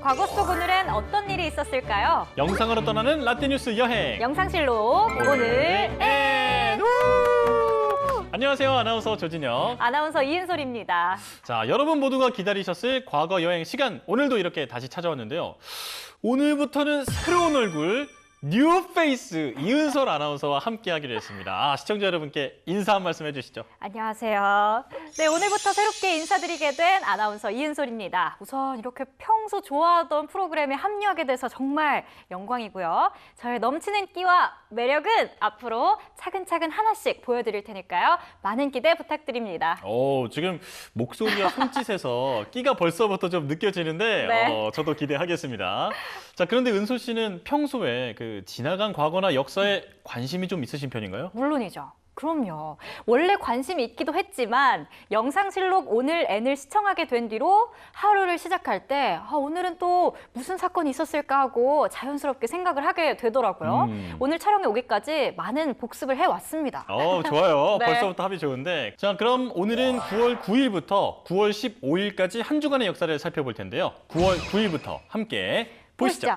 과거 속 오늘은 어떤 일이 있었을까요? 영상으로 떠나는 라떼뉴스 여행. 영상실로 오늘 엔! 안녕하세요. 아나운서 조진영. 아나운서 이은솔입니다. 자, 여러분 모두가 기다리셨을 과거 여행 시간. 오늘도 이렇게 다시 찾아왔는데요. 오늘부터는 새로운 얼굴, 뉴 페이스 이은솔 아나운서와 함께 하기로 했습니다. 시청자 여러분께 인사 한 말씀 해주시죠. 안녕하세요. 네, 오늘부터 새롭게 인사드리게 된 아나운서 이은솔입니다. 우선 이렇게 평소 좋아하던 프로그램에 합류하게 돼서 정말 영광이고요. 저의 넘치는 끼와 매력은 앞으로 차근차근 하나씩 보여드릴 테니까요. 많은 기대 부탁드립니다. 지금 목소리와 손짓에서 끼가 벌써부터 좀 느껴지는데 네. 저도 기대하겠습니다. 자, 그런데 은솔 씨는 평소에 지나간 과거나 역사에 관심이 좀 있으신 편인가요? 물론이죠. 그럼요. 원래 관심이 있기도 했지만 영상실록 오늘 N을 시청하게 된 뒤로 하루를 시작할 때 오늘은 또 무슨 사건이 있었을까 하고 자연스럽게 생각을 하게 되더라고요. 오늘 촬영에 오기까지 많은 복습을 해왔습니다. 좋아요. 네. 벌써부터 합이 좋은데. 자, 그럼 오늘은 9월 9일부터 9월 15일까지 한 주간의 역사를 살펴볼 텐데요. 9월 9일부터 함께 보시죠.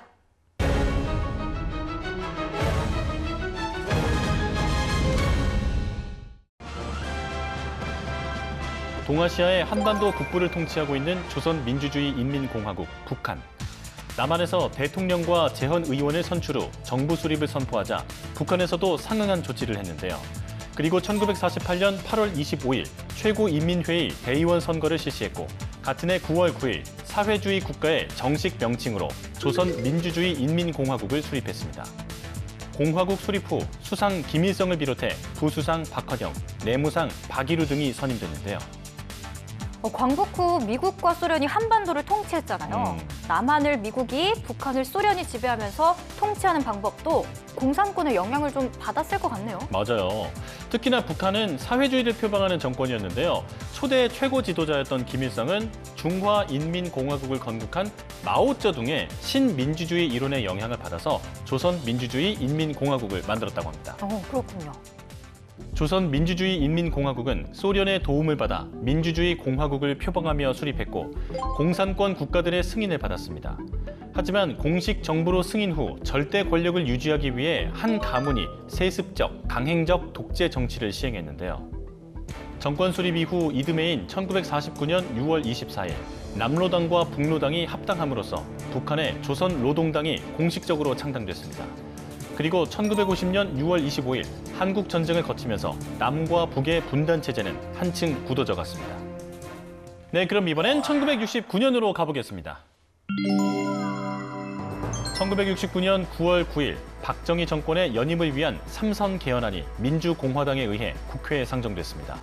동아시아의 한반도 북부를 통치하고 있는 조선민주주의인민공화국 북한. 남한에서 대통령과 재헌의원을 선출 후 정부 수립을 선포하자 북한에서도 상응한 조치를 했는데요. 그리고 1948년 8월 25일 최고인민회의 대의원 선거를 실시했고 같은 해 9월 9일 사회주의 국가의 정식 명칭으로 조선민주주의인민공화국을 수립했습니다. 공화국 수립 후 수상 김일성을 비롯해 부수상 박화경, 내무상 박일우 등이 선임됐는데요. 광복 후 미국과 소련이 한반도를 통치했잖아요. 남한을 미국이, 북한을 소련이 지배하면서 통치하는 방법도 공산권의 영향을 좀 받았을 것 같네요. 맞아요. 특히나 북한은 사회주의를 표방하는 정권이었는데요. 초대 최고 지도자였던 김일성은 중화인민공화국을 건국한 마오쩌둥의 신민주주의 이론의 영향을 받아서 조선민주주의인민공화국을 만들었다고 합니다. 그렇군요. 조선민주주의인민공화국은 소련의 도움을 받아 민주주의 공화국을 표방하며 수립했고 공산권 국가들의 승인을 받았습니다. 하지만 공식 정부로 승인 후 절대 권력을 유지하기 위해 한 가문이 세습적, 강행적 독재 정치를 시행했는데요. 정권 수립 이후 이듬해인 1949년 6월 24일 남로당과 북로당이 합당함으로써 북한의 조선노동당이 공식적으로 창당됐습니다. 그리고 1950년 6월 25일 한국 전쟁을 거치면서 남과 북의 분단 체제는 한층 굳어져 갔습니다. 네, 그럼 이번엔 1969년으로 가보겠습니다. 1969년 9월 9일 박정희 정권의 연임을 위한 삼선 개헌안이 민주공화당에 의해 국회에 상정됐습니다.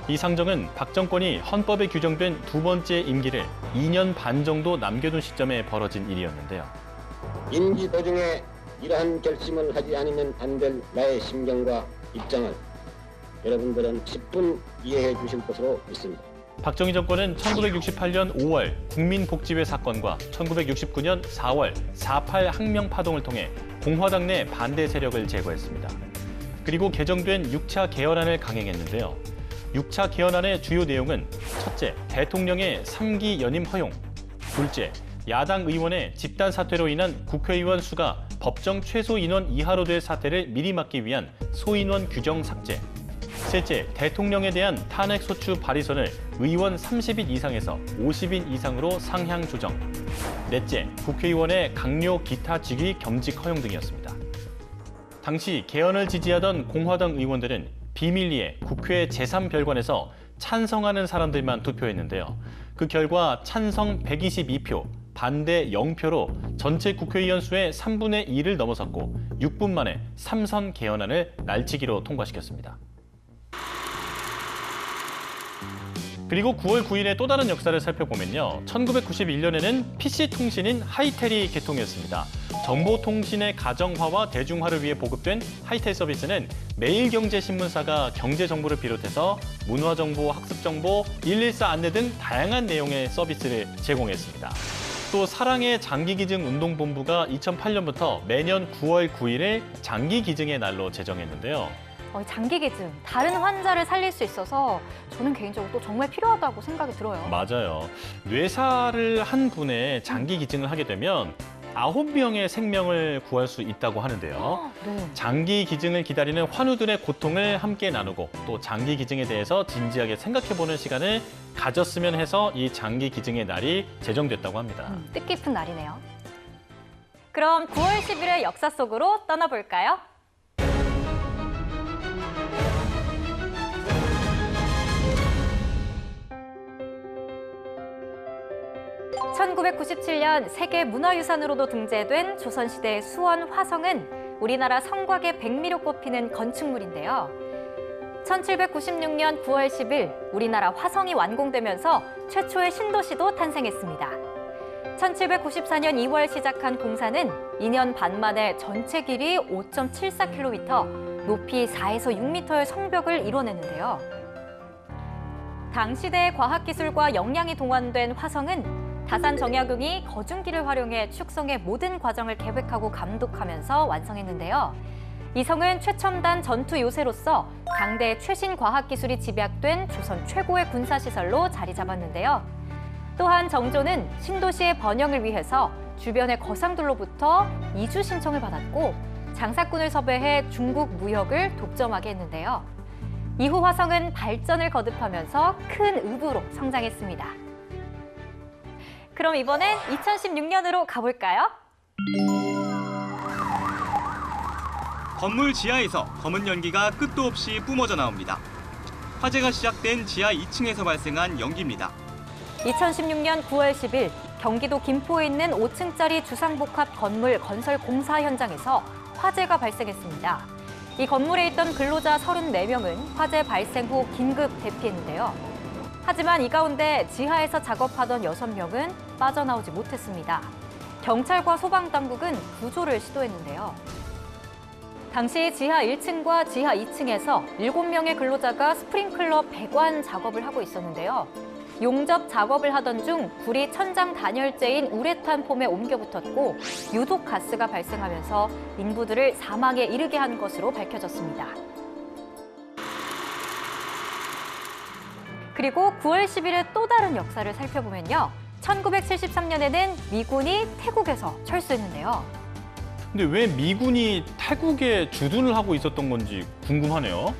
이 상정은 박 정권이 헌법에 규정된 두 번째 임기를 2년 반 정도 남겨둔 시점에 벌어진 일이었는데요. 임기 도중에 이러한 결심을 하지 않으면 안 될 나의 심경과 입장을 여러분들은 10분 이해해 주실 것으로 믿습니다. 박정희 정권은 1968년 5월 국민복지회 사건과 1969년 4월 4.8 항명파동을 통해 공화당 내 반대 세력을 제거했습니다. 그리고 개정된 6차 개헌안을 강행했는데요. 6차 개헌안의 주요 내용은 첫째, 대통령의 3기 연임 허용. 둘째, 야당 의원의 집단 사퇴로 인한 국회의원 수가 법정 최소 인원 이하로 될 사태를 미리 막기 위한 소인원 규정 삭제. 셋째, 대통령에 대한 탄핵소추 발의선을 의원 30인 이상에서 50인 이상으로 상향 조정. 넷째, 국회의원의 강요 기타 직위 겸직 허용 등이었습니다. 당시 개헌을 지지하던 공화당 의원들은 비밀리에 국회 제3별관에서 찬성하는 사람들만 투표했는데요. 그 결과 찬성 122표, 반대 0표로 전체 국회의원 수의 3분의 2를 넘어섰고 6분 만에 삼선 개헌안을 날치기로 통과시켰습니다. 그리고 9월 9일의 또 다른 역사를 살펴보면요. 1991년에는 PC통신인 하이텔이 개통했습니다. 정보통신의 가정화와 대중화를 위해 보급된 하이텔 서비스는 매일경제신문사가 경제정보를 비롯해서 문화정보, 학습정보, 114 안내 등 다양한 내용의 서비스를 제공했습니다. 또 사랑의 장기기증운동본부가 2008년부터 매년 9월 9일을 장기기증의 날로 제정했는데요. 장기 기증, 다른 환자를 살릴 수 있어서 저는 개인적으로 또 정말 필요하다고 생각이 들어요. 맞아요. 뇌사를 한 분의 장기 기증을 하게 되면 9명의 생명을 구할 수 있다고 하는데요. 네. 장기 기증을 기다리는 환우들의 고통을 함께 나누고 또 장기 기증에 대해서 진지하게 생각해보는 시간을 가졌으면 해서 이 장기 기증의 날이 제정됐다고 합니다. 뜻깊은 날이네요. 그럼 9월 10일의 역사 속으로 떠나볼까요? 1997년 세계문화유산으로도 등재된 조선시대 수원 화성은 우리나라 성곽의 백미로 꼽히는 건축물인데요. 1796년 9월 10일 우리나라 화성이 완공되면서 최초의 신도시도 탄생했습니다. 1794년 2월 시작한 공사는 2년 반 만에 전체 길이 5.74km, 높이 4에서 6m의 성벽을 이뤄내는데요. 당시대의 과학기술과 역량이 동원된 화성은 다산 정약용이 거중기를 활용해 축성의 모든 과정을 계획하고 감독하면서 완성했는데요. 이 성은 최첨단 전투 요새로서 당대 최신 과학기술이 집약된 조선 최고의 군사시설로 자리 잡았는데요. 또한 정조는 신도시의 번영을 위해서 주변의 거상들로부터 이주 신청을 받았고 장사꾼을 섭외해 중국 무역을 독점하게 했는데요. 이후 화성은 발전을 거듭하면서 큰 의부로 성장했습니다. 그럼 이번엔 2016년으로 가볼까요? 건물 지하에서 검은 연기가 끝도 없이 뿜어져 나옵니다. 화재가 시작된 지하 2층에서 발생한 연기입니다. 2016년 9월 10일 경기도 김포에 있는 5층짜리 주상복합 건물 건설 공사 현장에서 화재가 발생했습니다. 이 건물에 있던 근로자 34명은 화재 발생 후 긴급 대피했는데요. 하지만 이 가운데 지하에서 작업하던 6명은 빠져나오지 못했습니다. 경찰과 소방당국은 구조를 시도했는데요. 당시 지하 1층과 지하 2층에서 7명의 근로자가 스프링클러 배관 작업을 하고 있었는데요. 용접 작업을 하던 중 불이 천장 단열재인 우레탄 폼에 옮겨 붙었고 유독 가스가 발생하면서 인부들을 사망에 이르게 한 것으로 밝혀졌습니다. 그리고 9월 10일의 또 다른 역사를 살펴보면요. 1973년에는 미군이 태국에서 철수했는데요. 근데 왜 미군이 태국에 주둔을 하고 있었던 건지 궁금하네요.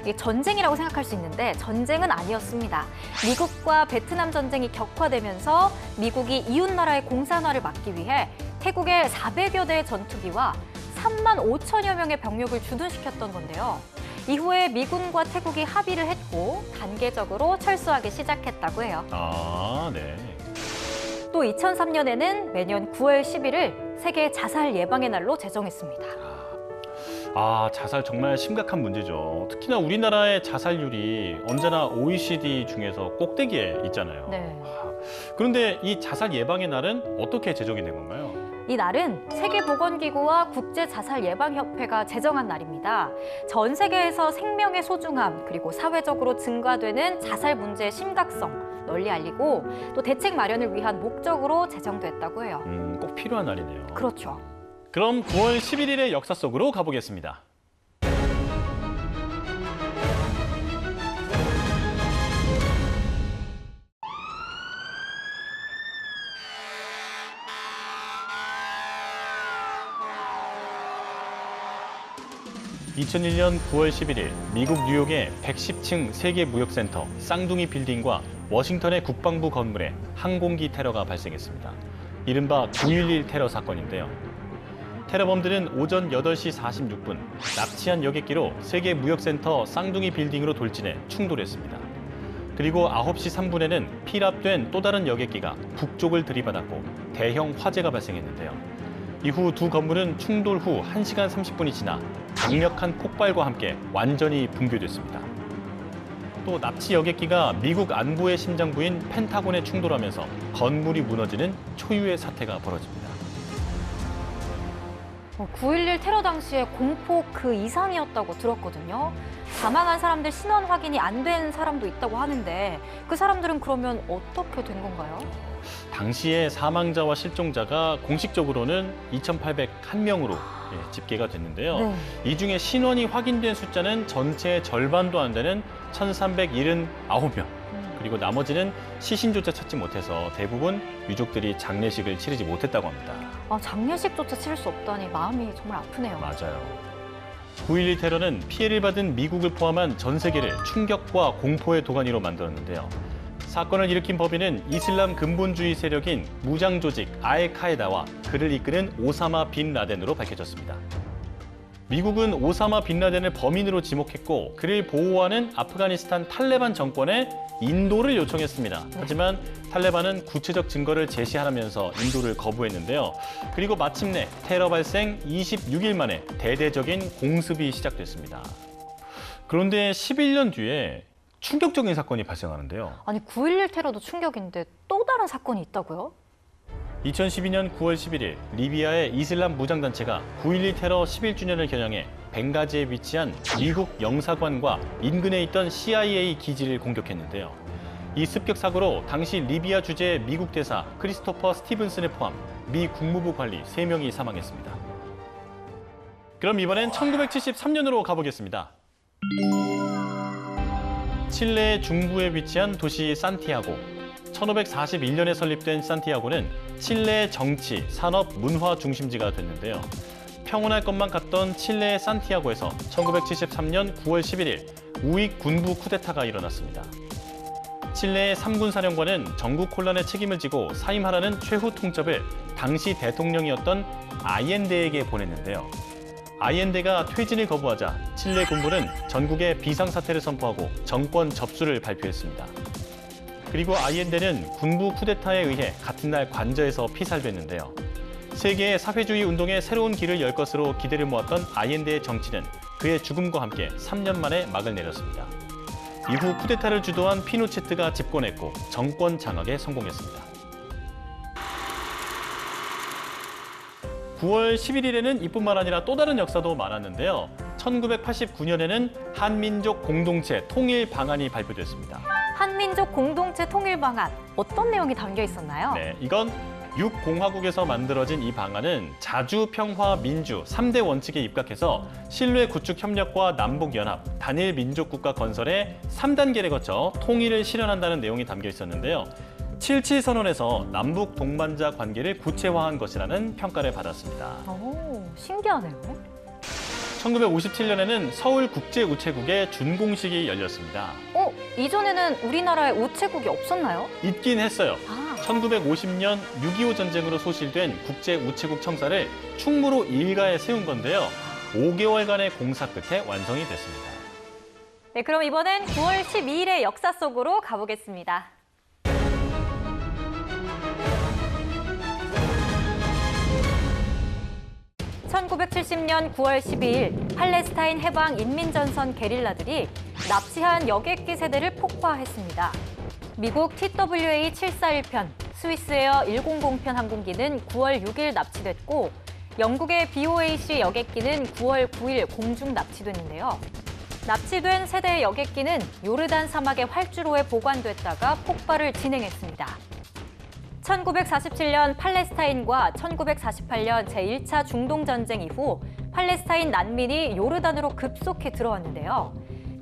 이게 전쟁이라고 생각할 수 있는데 전쟁은 아니었습니다. 미국과 베트남 전쟁이 격화되면서 미국이 이웃나라의 공산화를 막기 위해 태국에 400여 대의 전투기와 3만 5천여 명의 병력을 주둔시켰던 건데요. 이후에 미군과 태국이 합의를 했고 단계적으로 철수하기 시작했다고 해요. 아, 네. 또 2003년에는 매년 9월 10일을 세계 자살 예방의 날로 제정했습니다. 아, 자살 정말 심각한 문제죠. 특히나 우리나라의 자살률이 언제나 OECD 중에서 꼭대기에 있잖아요. 네. 그런데 이 자살 예방의 날은 어떻게 제정이 된 건가요? 이 날은 세계보건기구와 국제자살예방협회가 제정한 날입니다. 전 세계에서 생명의 소중함 그리고 사회적으로 증가되는 자살 문제의 심각성 널리 알리고 또 대책 마련을 위한 목적으로 제정됐다고 해요. 꼭 필요한 날이네요. 그렇죠. 그럼 9월 11일의 역사 속으로 가보겠습니다. (2001년 9월 11일) 미국 뉴욕의 110층 세계무역센터 쌍둥이 빌딩과 워싱턴의 국방부 건물에 항공기 테러가 발생했습니다. 이른바 9.11 테러 사건인데요. 테러범들은 오전 8시 46분 납치한 여객기로 세계무역센터 쌍둥이 빌딩으로 돌진해 충돌했습니다. 그리고 9시 3분에는 피랍된 또 다른 여객기가 북쪽을 들이받았고 대형 화재가 발생했는데요. 이후 두 건물은 충돌 후 1시간 30분이 지나 강력한 폭발과 함께 완전히 붕괴됐습니다. 또 납치 여객기가 미국 안보의 심장부인 펜타곤에 충돌하면서 건물이 무너지는 초유의 사태가 벌어집니다. 9.11 테러 당시에 공포 그 이상이었다고 들었거든요. 사망한 사람들 신원 확인이 안 된 사람도 있다고 하는데 그 사람들은 그러면 어떻게 된 건가요? 당시의 사망자와 실종자가 공식적으로는 2,801명으로 집계가 됐는데요. 네. 이 중에 신원이 확인된 숫자는 전체의 절반도 안 되는 1,379명. 그리고 나머지는 시신조차 찾지 못해서 대부분 유족들이 장례식을 치르지 못했다고 합니다. 장례식조차 치를 수 없다니 마음이 정말 아프네요. 맞아요. 9.11 테러는 피해를 받은 미국을 포함한 전 세계를 충격과 공포의 도가니로 만들었는데요. 사건을 일으킨 범인은 이슬람 근본주의 세력인 무장 조직 알카에다와 그를 이끄는 오사마 빈 라덴으로 밝혀졌습니다. 미국은 오사마 빈 라덴을 범인으로 지목했고 그를 보호하는 아프가니스탄 탈레반 정권에 인도를 요청했습니다. 하지만 탈레반은 구체적 증거를 제시하라면서 인도를 거부했는데요. 그리고 마침내 테러 발생 26일 만에 대대적인 공습이 시작됐습니다. 그런데 11년 뒤에 충격적인 사건이 발생하는데요. 아니 9.11 테러도 충격인데 또 다른 사건이 있다고요? 2012년 9월 11일 리비아의 이슬람 무장단체가 9.12 테러 11주년을 겨냥해 벵가지에 위치한 미국 영사관과 인근에 있던 CIA 기지를 공격했는데요. 이 습격 사고로 당시 리비아 주재 미국 대사 크리스토퍼 스티븐슨을 포함 미 국무부 관리 3명이 사망했습니다. 그럼 이번엔 1973년으로 가보겠습니다. 칠레 중부에 위치한 도시 산티아고. 1541년에 설립된 산티아고는 칠레의 정치, 산업, 문화 중심지가 됐는데요. 평온할 것만 같던 칠레의 산티아고에서 1973년 9월 11일 우익 군부 쿠데타가 일어났습니다. 칠레의 3군 사령관은 전국 혼란의 책임을 지고 사임하라는 최후 통첩을 당시 대통령이었던 아옌데에게 보냈는데요. 아옌데가 퇴진을 거부하자 칠레 군부는 전국에 비상사태를 선포하고 정권 접수를 발표했습니다. 그리고 아옌데는 군부 쿠데타에 의해 같은 날 관저에서 피살됐는데요. 세계의 사회주의 운동에 새로운 길을 열 것으로 기대를 모았던 아옌데의 정치는 그의 죽음과 함께 3년 만에 막을 내렸습니다. 이후 쿠데타를 주도한 피노체트가 집권했고 정권 장악에 성공했습니다. 9월 11일에는 이뿐만 아니라 또 다른 역사도 많았는데요. 1989년에는 한민족 공동체 통일 방안이 발표됐습니다. 한민족 공동체 통일 방안, 어떤 내용이 담겨 있었나요? 네, 이건 6공화국에서 만들어진 이 방안은 자주, 평화, 민주 3대 원칙에 입각해서 신뢰 구축 협력과 남북연합, 단일 민족국가 건설의 3단계를 거쳐 통일을 실현한다는 내용이 담겨 있었는데요. 7.7 선언에서 남북 동반자 관계를 구체화한 것이라는 평가를 받았습니다. 오, 신기하네요. 1957년에는 서울국제우체국의 준공식이 열렸습니다. 이전에는 우리나라에 우체국이 없었나요? 있긴 했어요. 1950년 6.25 전쟁으로 소실된 국제우체국 청사를 충무로 일가에 세운 건데요. 5개월간의 공사 끝에 완성이 됐습니다. 네, 그럼 이번엔 9월 12일의 역사 속으로 가보겠습니다. (1970년 9월 12일) 팔레스타인 해방 인민전선 게릴라들이 납치한 여객기 세대를 폭파했습니다. 미국 TWA 741편, 스위스에어 100편 항공기는 9월 6일 납치됐고 영국의 BOAC 여객기는 9월 9일 공중 납치됐는데요. 납치된 세대의 여객기는 요르단 사막의 활주로에 보관됐다가 폭발을 진행했습니다. 1947년 팔레스타인과 1948년 제1차 중동전쟁 이후 팔레스타인 난민이 요르단으로 급속히 들어왔는데요.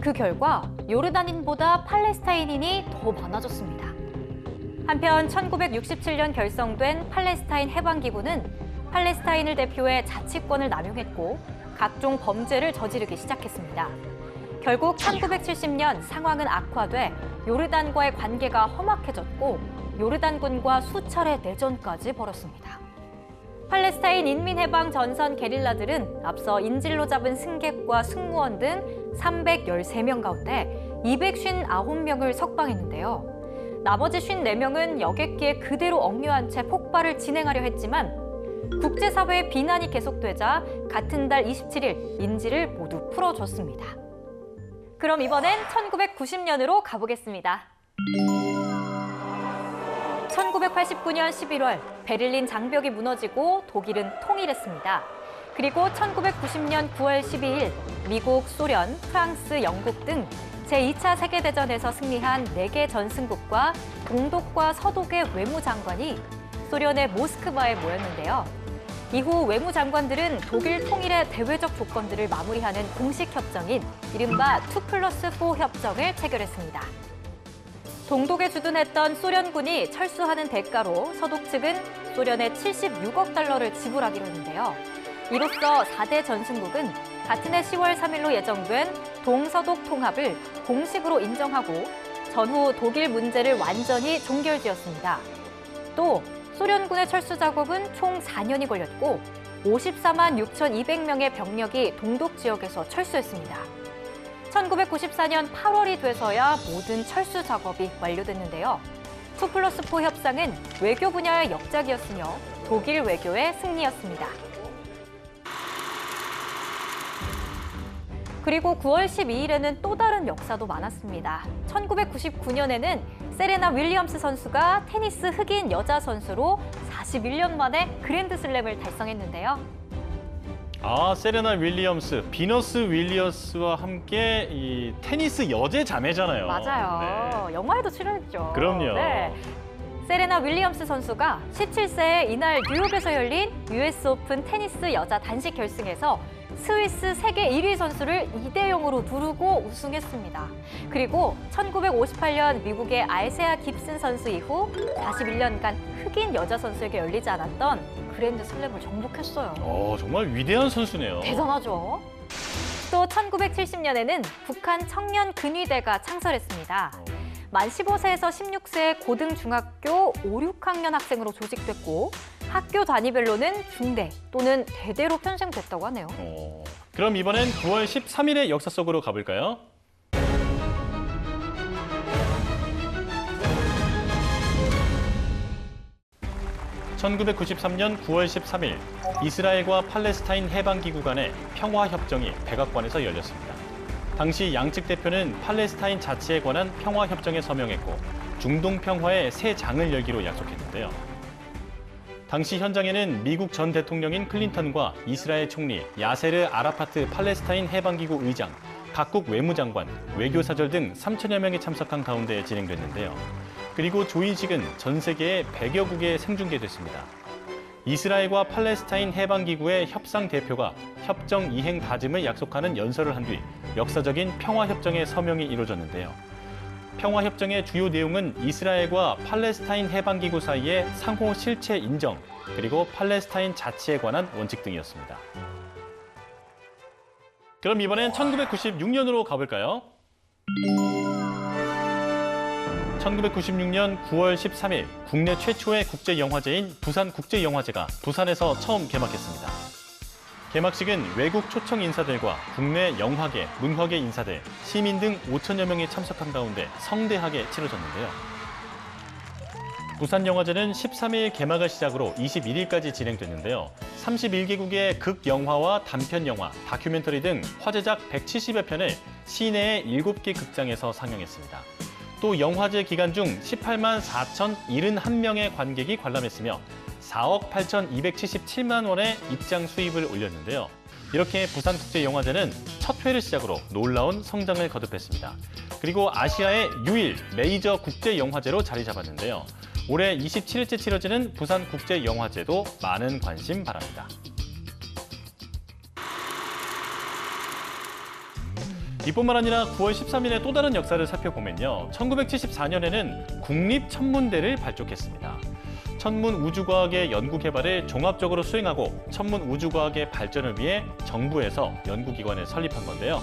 그 결과 요르단인보다 팔레스타인인이 더 많아졌습니다. 한편 1967년 결성된 팔레스타인 해방기구는 팔레스타인을 대표해 자치권을 남용했고 각종 범죄를 저지르기 시작했습니다. 결국 1970년 상황은 악화돼 요르단과의 관계가 험악해졌고 요르단군과 수차례 내전까지 벌였습니다. 팔레스타인 인민해방 전선 게릴라들은 앞서 인질로 잡은 승객과 승무원 등 313명 가운데 259명을 석방했는데요. 나머지 54명은 여객기에 그대로 억류한 채 폭발을 진행하려 했지만 국제사회의 비난이 계속되자 같은 달 27일 인질을 모두 풀어줬습니다. 그럼 이번엔 1990년으로 가보겠습니다. 1989년 11월 베를린 장벽이 무너지고 독일은 통일했습니다. 그리고 1990년 9월 12일 미국, 소련, 프랑스, 영국 등 제2차 세계대전에서 승리한 4개 전승국과 동독과 서독의 외무장관이 소련의 모스크바에 모였는데요. 이후 외무장관들은 독일 통일의 대외적 조건들을 마무리하는 공식 협정인 이른바 2+4 협정을 체결했습니다. 동독에 주둔했던 소련군이 철수하는 대가로 서독 측은 소련에 76억 달러를 지불하기로 했는데요. 이로써 4대 전승국은 같은 해 10월 3일로 예정된 동서독 통합을 공식으로 인정하고 전후 독일 문제를 완전히 종결지었습니다. 또 소련군의 철수 작업은 총 4년이 걸렸고 54만 6,200명의 병력이 동독 지역에서 철수했습니다. 1994년 8월이 돼서야 모든 철수 작업이 완료됐는데요. 2+4 협상은 외교 분야의 역작이었으며 독일 외교의 승리였습니다. 그리고 9월 12일에는 또 다른 역사도 많았습니다. 1999년에는 세레나 윌리엄스 선수가 테니스 흑인 여자 선수로 41년 만에 그랜드슬램을 달성했는데요. 세레나 윌리엄스, 비너스 윌리엄스와 함께 이 테니스 여제 자매잖아요. 맞아요. 네. 영화에도 출연했죠. 그럼요. 네. 세레나 윌리엄스 선수가 17세에 이날 뉴욕에서 열린 US 오픈 테니스 여자 단식 결승에서 스위스 세계 1위 선수를 2대0으로 누르고 우승했습니다. 그리고 1958년 미국의 알세아 깁슨 선수 이후 41년간 흑인 여자 선수에게 열리지 않았던 그랜드 슬램을 정복했어요. 정말 위대한 선수네요. 대단하죠. 또 1970년에는 북한 청년 근위대가 창설했습니다. 만 15세에서 16세의 고등, 중학교 5, 6학년 학생으로 조직됐고 학교 단위별로는 중대 또는 대대로 편성됐다고 하네요. 그럼 이번엔 9월 13일의 역사 속으로 가볼까요? (1993년 9월 13일) 이스라엘과 팔레스타인 해방기구 간의 평화협정이 백악관에서 열렸습니다. 당시 양측 대표는 팔레스타인 자치에 관한 평화협정에 서명했고 중동 평화의 새 장을 열기로 약속했는데요. 당시 현장에는 미국 전 대통령인 클린턴과 이스라엘 총리, 야세르 아라파트 팔레스타인 해방기구 의장, 각국 외무장관, 외교사절 등 3천여 명이 참석한 가운데 진행됐는데요. 그리고 조인식은 전 세계의 100여 국에 생중계됐습니다. 이스라엘과 팔레스타인 해방기구의 협상 대표가 협정 이행 다짐을 약속하는 연설을 한 뒤 역사적인 평화협정의 서명이 이루어졌는데요. 평화협정의 주요 내용은 이스라엘과 팔레스타인 해방기구 사이의 상호 실체 인정, 그리고 팔레스타인 자치에 관한 원칙 등이었습니다. 그럼 이번엔 1996년으로 가볼까요? 1996년 9월 13일 국내 최초의 국제영화제인 부산국제영화제가 부산에서 처음 개막했습니다. 개막식은 외국 초청 인사들과 국내 영화계, 문화계 인사들, 시민 등 5천여 명이 참석한 가운데 성대하게 치러졌는데요. 부산영화제는 13일 개막을 시작으로 21일까지 진행됐는데요. 31개국의 극영화와 단편영화, 다큐멘터리 등 화제작 170여 편을 시내의 7개 극장에서 상영했습니다. 또 영화제 기간 중 18만 4,071명의 관객이 관람했으며 4억 8,277만 원의 입장 수입을 올렸는데요. 이렇게 부산국제영화제는 첫 회를 시작으로 놀라운 성장을 거듭했습니다. 그리고 아시아의 유일 메이저 국제영화제로 자리 잡았는데요. 올해 27일째 치러지는 부산국제영화제도 많은 관심 바랍니다. 이뿐만 아니라 9월 13일의 또 다른 역사를 살펴보면요. 1974년에는 국립천문대를 발족했습니다. 천문 우주과학의 연구 개발을 종합적으로 수행하고 천문 우주과학의 발전을 위해 정부에서 연구기관을 설립한 건데요.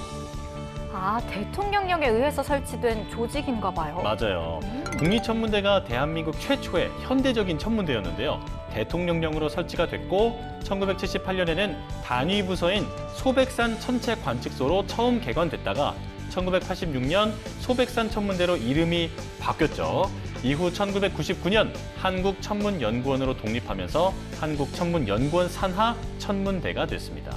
대통령령에 의해서 설치된 조직인가 봐요. 맞아요. 국립천문대가 대한민국 최초의 현대적인 천문대였는데요. 대통령령으로 설치가 됐고 1978년에는 단위 부서인 소백산 천체 관측소로 처음 개관됐다가 1986년 소백산 천문대로 이름이 바뀌었죠. 이후 1999년 한국천문연구원으로 독립하면서 한국천문연구원 산하 천문대가 됐습니다.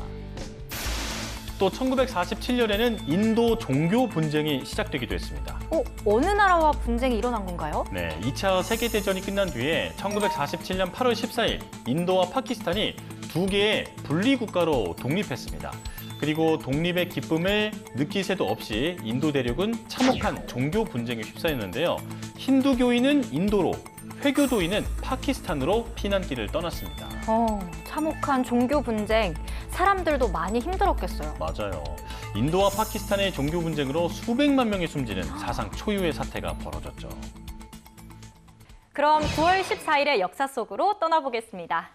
또 1947년에는 인도 종교 분쟁이 시작되기도 했습니다. 어느 나라와 분쟁이 일어난 건가요? 네, 2차 세계대전이 끝난 뒤에 1947년 8월 14일 인도와 파키스탄이 두 개의 분리국가로 독립했습니다. 그리고 독립의 기쁨을 느낄 새도 없이 인도 대륙은 참혹한 종교 분쟁에 휩싸였는데요. 힌두교인은 인도로, 회교도인은 파키스탄으로 피난길을 떠났습니다. 참혹한 종교 분쟁, 사람들도 많이 힘들었겠어요. 맞아요. 인도와 파키스탄의 종교 분쟁으로 수백만 명이 숨지는 사상 초유의 사태가 벌어졌죠. 그럼 9월 14일의 역사 속으로 떠나보겠습니다.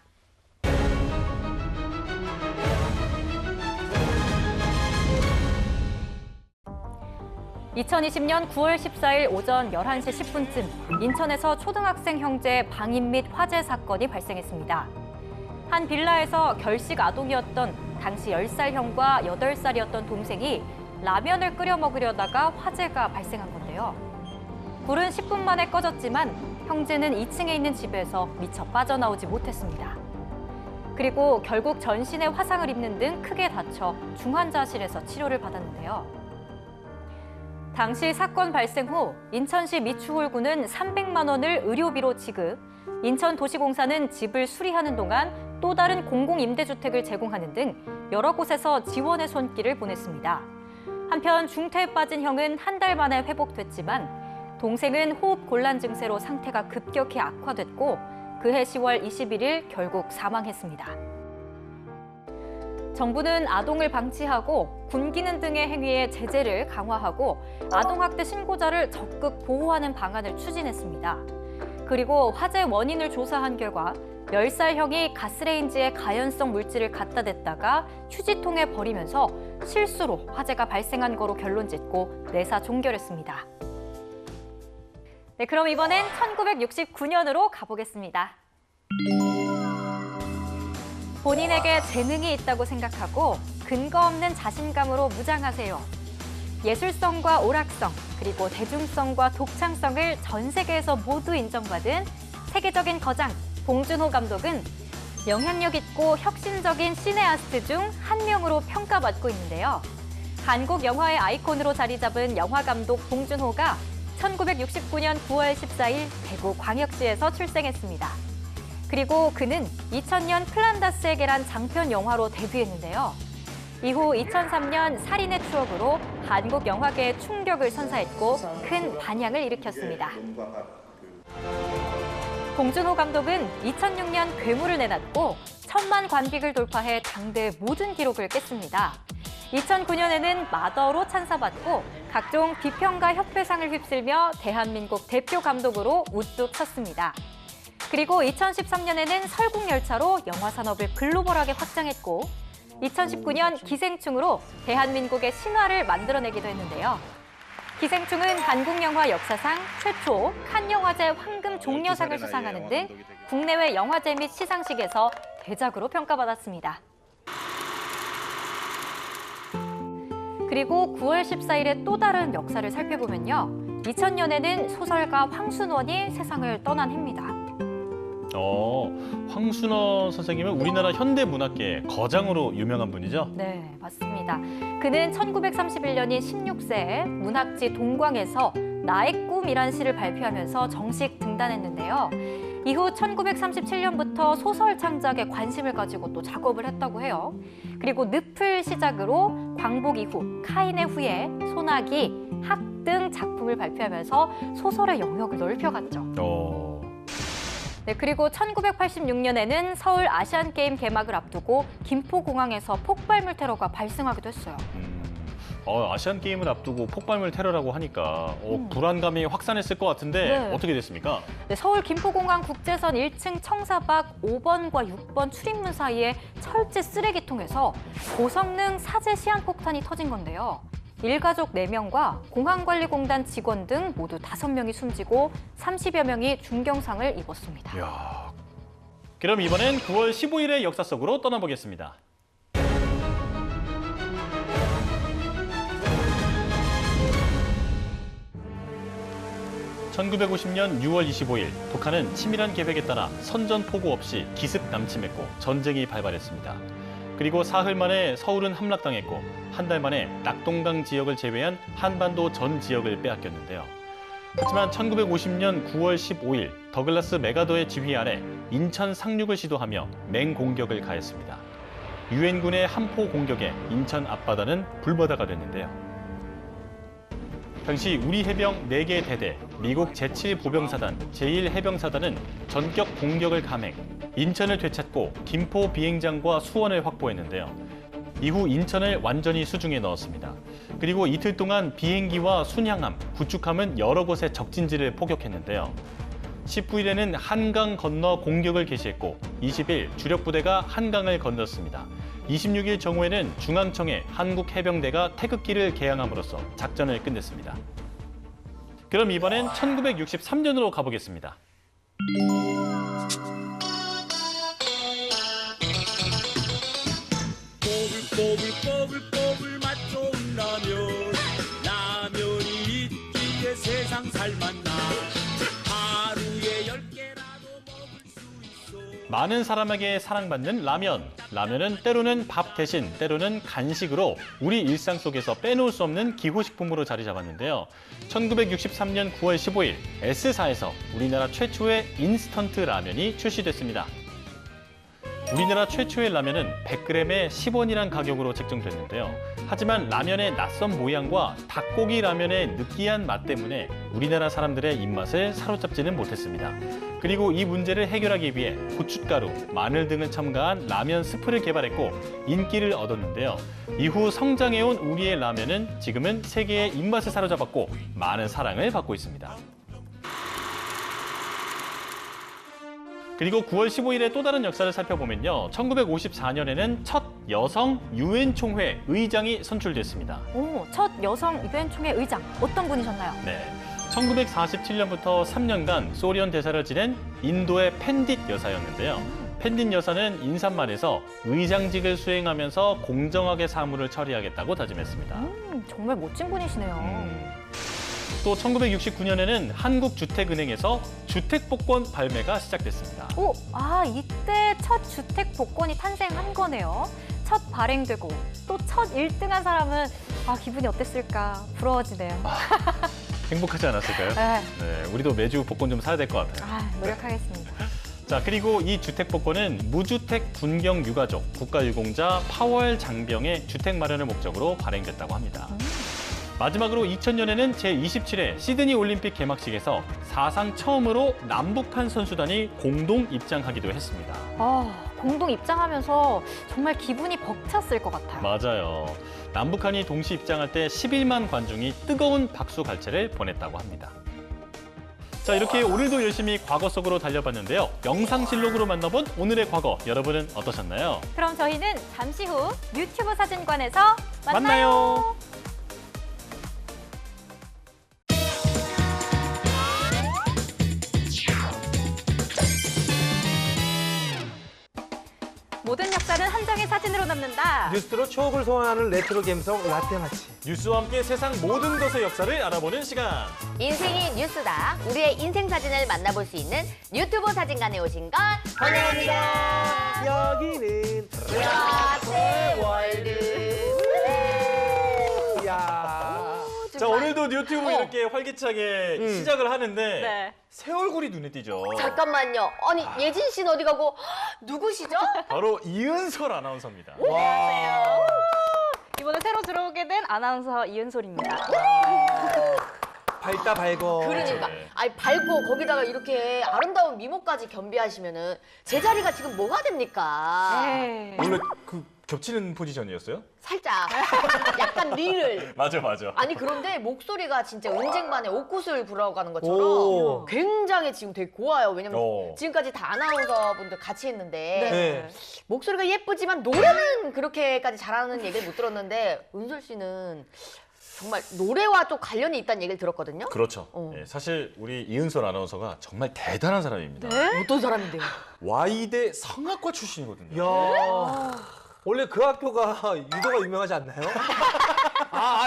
2020년 9월 14일 오전 11시 10분쯤 인천에서 초등학생 형제 방임 및 화재 사건이 발생했습니다. 한 빌라에서 결식 아동이었던 당시 10살 형과 8살이었던 동생이 라면을 끓여 먹으려다가 화재가 발생한 건데요. 불은 10분 만에 꺼졌지만 형제는 2층에 있는 집에서 미처 빠져나오지 못했습니다. 그리고 결국 전신에 화상을 입는 등 크게 다쳐 중환자실에서 치료를 받았는데요. 당시 사건 발생 후 인천시 미추홀구는 300만 원을 의료비로 지급, 인천도시공사는 집을 수리하는 동안 또 다른 공공임대주택을 제공하는 등 여러 곳에서 지원의 손길을 보냈습니다. 한편 중태에 빠진 형은 한 달 만에 회복됐지만 동생은 호흡 곤란 증세로 상태가 급격히 악화됐고 그해 10월 21일 결국 사망했습니다. 정부는 아동을 방치하고 굶기는 등의 행위에 제재를 강화하고 아동학대 신고자를 적극 보호하는 방안을 추진했습니다. 그리고 화재 원인을 조사한 결과 10살 형이 가스레인지에 가연성 물질을 갖다 댔다가 휴지통에 버리면서 실수로 화재가 발생한 거로 결론 짓고 내사 종결했습니다. 네, 그럼 이번엔 1969년으로 가보겠습니다. 본인에게 재능이 있다고 생각하고 근거 없는 자신감으로 무장하세요. 예술성과 오락성, 그리고 대중성과 독창성을 전 세계에서 모두 인정받은 세계적인 거장 봉준호 감독은 영향력 있고 혁신적인 시네아스트 중 한 명으로 평가받고 있는데요. 한국 영화의 아이콘으로 자리 잡은 영화 감독 봉준호가 1969년 9월 14일 대구 광역시에서 출생했습니다. 그리고 그는 2000년 플란다스의 계란 장편 영화로 데뷔했는데요. 이후 2003년 살인의 추억으로 한국 영화계에 충격을 선사했고 큰 반향을 일으켰습니다. 봉준호 감독은 2006년 괴물을 내놨고 1000만 관객을 돌파해 당대 모든 기록을 깼습니다. 2009년에는 마더로 찬사받고 각종 비평가 협회상을 휩쓸며 대한민국 대표 감독으로 우뚝 섰습니다. 그리고 2013년에는 설국열차로 영화 산업을 글로벌하게 확장했고 2019년 기생충으로 대한민국의 신화를 만들어내기도 했는데요. 기생충은 한국 영화 역사상 최초 칸 영화제 황금 종려상을 수상하는 등 국내외 영화제 및 시상식에서 대작으로 평가받았습니다. 그리고 9월 14일의 또 다른 역사를 살펴보면요. 2000년에는 소설가 황순원이 세상을 떠난 해입니다. 황순원 선생님은 우리나라 현대문학계의 거장으로 유명한 분이죠? 네, 맞습니다. 그는 1931년인 16세에 문학지 동광에서 나의 꿈이란 시를 발표하면서 정식 등단했는데요. 이후 1937년부터 소설 창작에 관심을 가지고 또 작업을 했다고 해요. 그리고 늪을 시작으로 광복 이후 카인의 후예, 소나기, 학 등 작품을 발표하면서 소설의 영역을 넓혀갔죠. 네, 그리고 1986년에는 서울 아시안게임 개막을 앞두고 김포공항에서 폭발물 테러가 발생하기도 했어요. 아시안게임을 앞두고 폭발물 테러라고 하니까 불안감이 확산했을 것 같은데 네. 어떻게 됐습니까? 네, 서울 김포공항 국제선 1층 청사박 5번과 6번 출입문 사이에 철제 쓰레기통에서 고성능 사제 시한폭탄이 터진 건데요. 일가족 4명과 공항관리공단 직원 등 모두 5명이 숨지고 30여 명이 중경상을 입었습니다. 이야. 그럼 이번엔 9월 15일의 역사 속으로 떠나보겠습니다. (1950년 6월 25일) 북한은 치밀한 계획에 따라 선전포고 없이 기습 남침했고 전쟁이 발발했습니다. 그리고 사흘 만에 서울은 함락당했고 한 달 만에 낙동강 지역을 제외한 한반도 전 지역을 빼앗겼는데요. 하지만 1950년 9월 15일 더글라스 메가더의 지휘 아래 인천 상륙을 시도하며 맹공격을 가했습니다. 유엔군의 함포 공격에 인천 앞바다는 불바다가 됐는데요. 당시 우리 해병 4개 대대, 미국 제7보병사단, 제1해병사단은 전격 공격을 감행, 인천을 되찾고 김포 비행장과 수원을 확보했는데요. 이후 인천을 완전히 수중에 넣었습니다. 그리고 이틀 동안 비행기와 순양함, 구축함은 여러 곳의 적진지를 포격했는데요. 19일에는 한강 건너 공격을 개시했고 20일 주력 부대가 한강을 건넜습니다. 26일 정오에는 중앙청에 한국해병대가 태극기를 개양함으로써 작전을 끝냈습니다. 그럼 이번엔 1963년으로 가보겠습니다. 꼬불꼬불꼬불꼬불 맛 좋은 라면 라면이 있기에 세상 살맛나 하루에 10개라도 먹을 수 있어. 많은 사람에게 사랑받는 라면. 라면은 때로는 밥 대신, 때로는 간식으로 우리 일상 속에서 빼놓을 수 없는 기호식품으로 자리 잡았는데요. 1963년 9월 15일 S사에서 우리나라 최초의 인스턴트 라면이 출시됐습니다. 우리나라 최초의 라면은 100g에 10원이란 가격으로 책정됐는데요. 하지만 라면의 낯선 모양과 닭고기 라면의 느끼한 맛 때문에 우리나라 사람들의 입맛을 사로잡지는 못했습니다. 그리고 이 문제를 해결하기 위해 고춧가루, 마늘 등을 첨가한 라면 스프를 개발했고 인기를 얻었는데요. 이후 성장해온 우리의 라면은 지금은 세계의 입맛을 사로잡았고 많은 사랑을 받고 있습니다. 그리고 9월 15일의 또 다른 역사를 살펴보면요. 1954년에는 첫 여성 유엔 총회 의장이 선출됐습니다. 오, 첫 여성 유엔 총회 의장 어떤 분이셨나요? 네. 1947년부터 3년간 소련 대사를 지낸 인도의 펜딧 여사였는데요. 펜딧 여사는 인사말에서 의장직을 수행하면서 공정하게 사무를 처리하겠다고 다짐했습니다. 정말 멋진 분이시네요. 또 1969년에는 한국주택은행에서 주택복권 발매가 시작됐습니다. 오, 이때 첫 주택 복권이 탄생한 거네요. 첫 발행되고 또 첫 1등한 사람은 기분이 어땠을까 부러워지네요. 행복하지 않았을까요? 네. 네, 우리도 매주 복권 좀 사야 될 것 같아요. 노력하겠습니다. 자, 그리고 이 주택복권은 무주택 군경 유가족, 국가유공자, 파월 장병의 주택 마련을 목적으로 발행됐다고 합니다. 마지막으로 2000년에는 제27회 시드니 올림픽 개막식에서 사상 처음으로 남북한 선수단이 공동 입장하기도 했습니다. 공동 입장하면서 정말 기분이 벅찼을 것 같아요. 맞아요. 남북한이 동시 입장할 때 11만 관중이 뜨거운 박수 갈채를 보냈다고 합니다. 자, 이렇게 오늘도 열심히 과거 속으로 달려봤는데요. 영상실록으로 만나본 오늘의 과거, 여러분은 어떠셨나요? 그럼 저희는 잠시 후 유튜브 사진관에서 만나요. 모든 역사는 한 장의 사진으로 남는다. 뉴스로 추억을 소환하는 레트로 감성 라떼마치. 뉴스와 함께 세상 모든 것의 역사를 알아보는 시간. 인생이 뉴스다. 우리의 인생 사진을 만나볼 수 있는 유튜브 사진관에 오신 것 환영합니다. 여기는 라떼 월드. 야. 자, 오늘도 유튜브 이렇게 활기차게 시작을 하는데 네. 새 얼굴이 눈에 띄죠. 잠깐만요. 아니 예진 씨는 어디 가고 누구시죠? 바로 이은솔 아나운서입니다. 이번에 새로 들어오게 된 아나운서 이은솔입니다. 밝다 밝어. 그러니까 네. 아니 밝고 거기다가 이렇게 아름다운 미모까지 겸비하시면은 제 자리가 지금 뭐가 됩니까? 네. 원래 그 겹치는 포지션이었어요? 살짝 약간 리를. 맞아. 아니 그런데 목소리가 진짜 은쟁반에 옥구슬 불어가는 것처럼 오. 굉장히 지금 되게 고와요. 왜냐면 오. 지금까지 다 아나운서 분들 같이 했는데 네. 목소리가 예쁘지만 노래는 그렇게까지 잘하는 얘기를 못 들었는데 은솔 씨는 정말 노래와 좀 관련이 있다는 얘기를 들었거든요. 그렇죠. 어. 네, 사실 우리 이은솔 아나운서가 정말 대단한 사람입니다. 어떤 사람인데요? Y대 성악과 출신이거든요. 야. 원래 그 학교가 유도가 유명하지 않나요?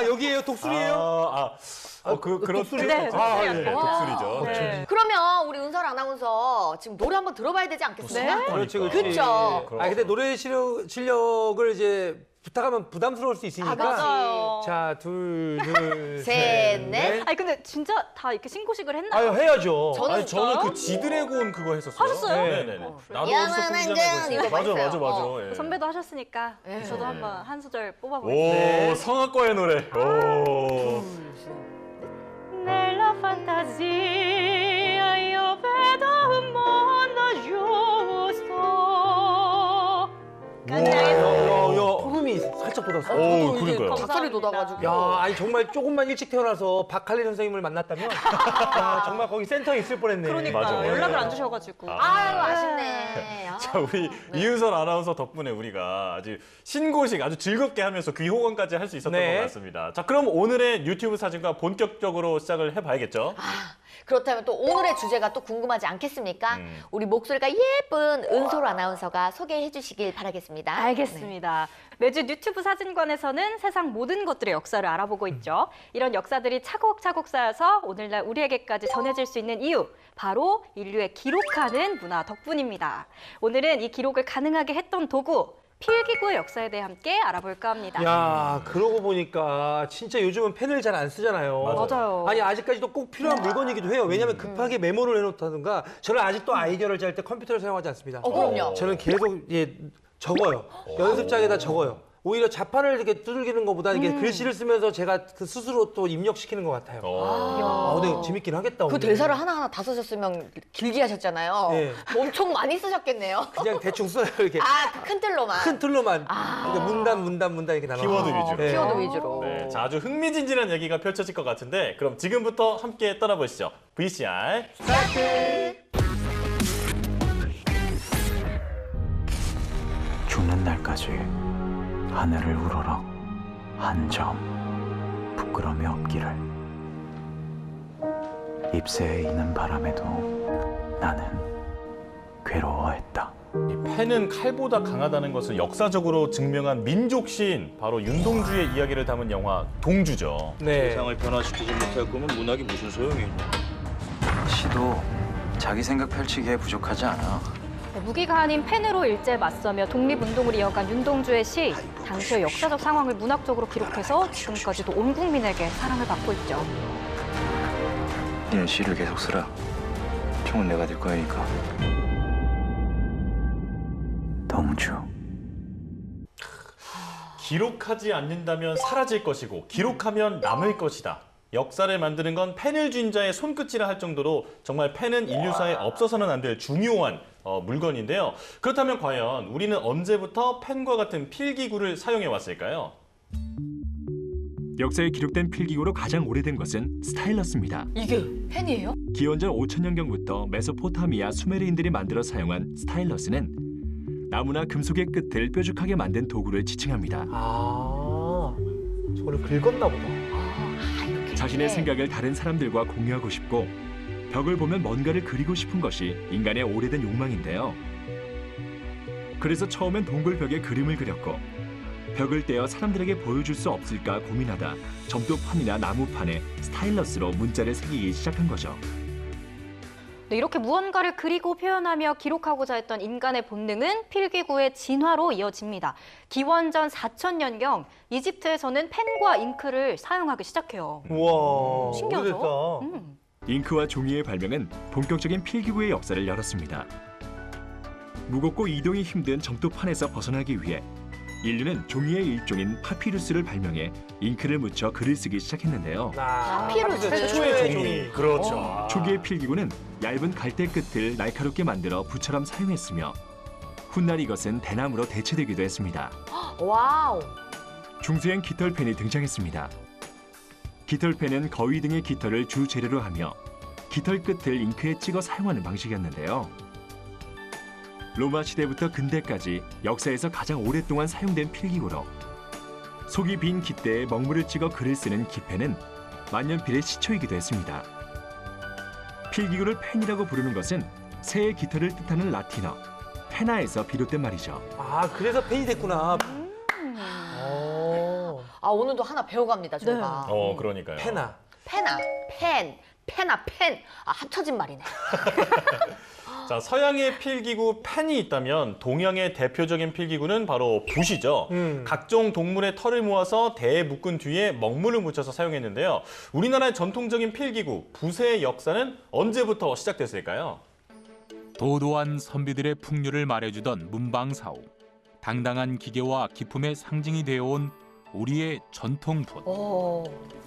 여기에요? 독수리예요? 그런 독수리? 네, 독수리죠. 네. 그러면 우리 은솔 아나운서 지금 노래 한번 들어봐야 되지 않겠어요? 그렇지. 그쵸. 근데 노래 실력을 이제 부탁하면 부담스러울 수 있으니까. 맞아요. 자, 둘, 셋, 넷. 아니 근데 진짜 다 이렇게 신고식을 했나요? 해야죠. 저는 그 지드래곤 그거 했었어요. 하셨어요? 네네네. 나도 야만한 어디서 건 이거 맞아. 봤어요. 예. 선배도 하셨으니까 네. 저도 한번 한 소절 오, 뽑아보겠습니다. 성악과의 노래. 오. nella fantasia io vedo un mondo giusto. 야, 소름이 살짝 돋았어. 오, 그러니까요. 닭살이 돋아가지고. 야, 아니 정말 조금만 일찍 태어나서 박할리 선생님을 만났다면 야, 정말 거기 센터에 있을 뻔했네. 그러니까 맞아. 연락을 안 주셔가지고. 아유, 아쉽네. 아. 자, 우리 이윤선 아나운서 덕분에 우리가 아주 신고식 아주 즐겁게 하면서 귀호강까지 할 수 있었던 네. 것 같습니다. 자, 그럼 오늘의 유튜브 사진과 본격적으로 시작을 해봐야겠죠? 그렇다면 또 오늘의 주제가 또 궁금하지 않겠습니까? 우리 목소리가 예쁜 은솔 아나운서가 소개해 주시길 바라겠습니다. 알겠습니다. 매주 유튜브 사진관에서는 세상 모든 것들의 역사를 알아보고 있죠. 이런 역사들이 차곡차곡 쌓여서 오늘날 우리에게까지 전해질 수 있는 이유, 바로 인류의 기록하는 문화 덕분입니다. 오늘은 이 기록을 가능하게 했던 도구, 필기구의 역사에 대해 함께 알아볼까 합니다. 야, 그러고 보니까 진짜 요즘은 펜을 잘 안 쓰잖아요. 맞아요. 아니, 아직까지도 꼭 필요한 물건이기도 해요. 왜냐하면 급하게 메모를 해놓다든가 저는 아직도 아이디어를 짤 때 컴퓨터를 사용하지 않습니다. 그럼요. 저는 계속 적어요. 연습장에다 적어요. 오히려 자판을 이렇게 두들기는 것보다 이게 글씨를 쓰면서 제가 그 스스로 또 입력시키는 것 같아요. 근데 재밌긴 하겠다. 그 오늘. 대사를 하나하나 다 쓰셨으면 길게 하셨잖아요. 네. 엄청 많이 쓰셨겠네요. 그냥 대충 써요. 이렇게 아, 그 큰 틀로만. 큰 틀로만 그러니까 문단 이렇게 나눠. 키워드 위주로. 네. 키워드 위주로. 네, 자, 아주 흥미진진한 얘기가 펼쳐질 것 같은데 그럼 지금부터 함께 떠나보시죠. VCR 죽는 날까지 하늘을 우러러 한 점 부끄러움이 없기를. 잎새에 이는 바람에도 나는 괴로워했다. 이 펜은 칼보다 강하다는 것을 역사적으로 증명한 민족 시인 바로 윤동주의 이야기를 담은 영화 동주죠. 네. 세상을 변화시키지 못할 거면 문학이 무슨 소용이냐. 시도 자기 생각 펼치기에 부족하지 않아. 무기가 아닌 펜으로 일제 맞서며 독립운동을 이어간 윤동주의 시, 당시의 역사적 상황을 문학적으로 기록해서 지금까지도 온 국민에게 사랑을 받고 있죠. 니는 시를 계속 쓰라. 총은 내가 들 거니까. 동주. 기록하지 않는다면 사라질 것이고 기록하면 남을 것이다. 역사를 만드는 건 펜을 쥔 자의 손끝이라 할 정도로 정말 펜은 인류사에 없어서는 안 될 중요한 물건인데요. 그렇다면 과연 우리는 언제부터 펜과 같은 필기구를 사용해 왔을까요? 역사에 기록된 필기구로 가장 오래된 것은 스타일러스입니다. 이게 펜이에요? 기원전 5000년경부터 메소포타미아 수메르인들이 만들어 사용한 스타일러스는 나무나 금속의 끝을 뾰족하게 만든 도구를 지칭합니다. 아, 저거를 긁었나 보다. 자신의 생각을 다른 사람들과 공유하고 싶고 벽을 보면 뭔가를 그리고 싶은 것이 인간의 오래된 욕망인데요. 그래서 처음엔 동굴 벽에 그림을 그렸고 벽을 떼어 사람들에게 보여줄 수 없을까 고민하다 점토판이나 나무판에 스타일러스로 문자를 새기기 시작한 거죠. 네, 이렇게 무언가를 그리고 표현하며 기록하고자 했던 인간의 본능은 필기구의 진화로 이어집니다. 기원전 4000년경 이집트에서는 펜과 잉크를 사용하기 시작해요. 우와, 신기하죠? 오래됐다. 잉크와 종이의 발명은 본격적인 필기구의 역사를 열었습니다. 무겁고 이동이 힘든 점토판에서 벗어나기 위해 인류는 종이의 일종인 파피루스를 발명해 잉크를 묻혀 글을 쓰기 시작했는데요. 파피루스. 최초의 종이. 그렇죠. 초기의 필기구는 얇은 갈대 끝을 날카롭게 만들어 붓처럼 사용했으며 훗날 이것은 대나무로 대체되기도 했습니다. 와우. 중수형 깃털펜이 등장했습니다. 깃털펜은 거위 등의 깃털을 주 재료로 하며 깃털 끝을 잉크에 찍어 사용하는 방식이었는데요. 로마 시대부터 근대까지 역사에서 가장 오랫동안 사용된 필기구로 속이 빈 깃대에 먹물을 찍어 글을 쓰는 기펜은 만년필의 시초이기도 했습니다. 필기구를 펜이라고 부르는 것은 새의 깃털을 뜻하는 라틴어 페나에서 비롯된 말이죠. 아, 그래서 펜이 됐구나. 아, 오늘도 하나 배워갑니다, 저희가. 그러니까요. 페나. 페나, 펜, 페나, 펜. 아, 합쳐진 말이네. 자, 서양의 필기구 펜이 있다면 동양의 대표적인 필기구는 바로 붓이죠. 각종 동물의 털을 모아서 대에 묶은 뒤에 먹물을 묻혀서 사용했는데요. 우리나라의 전통적인 필기구 붓의 역사는 언제부터 시작됐을까요? 도도한 선비들의 풍류를 말해주던 문방사오. 당당한 기계와 기품의 상징이 되어온 우리의 전통 붓.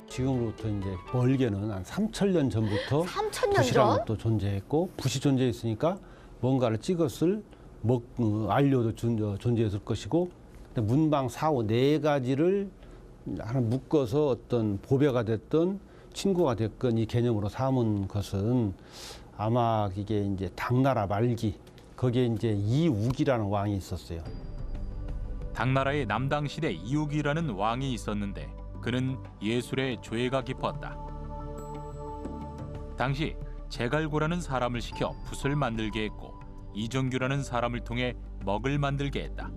지금으로부터 이제 멀게는 한 3,000년 전부터 3,000년 붓이라는 전? 것도 존재했고 붓이 존재했으니까 뭔가를 찍었을 안료도 존재했을 것이고 문방 사오 네 가지를 하나 묶어서 어떤 보배가 됐던 친구가 됐건 이 개념으로 삼은 것은 아마 이게 이제 당나라 말기 거기에 이제 이욱이라는 왕이 있었어요. 당나라의 남당 시대 이욱이라는 왕이 있었는데 그는 예술에 죄가 깊었다. 당시 제갈고라는 사람을 시켜 붓을 만들게 했고 이정규라는 사람을 통해 먹을 만들게 했다.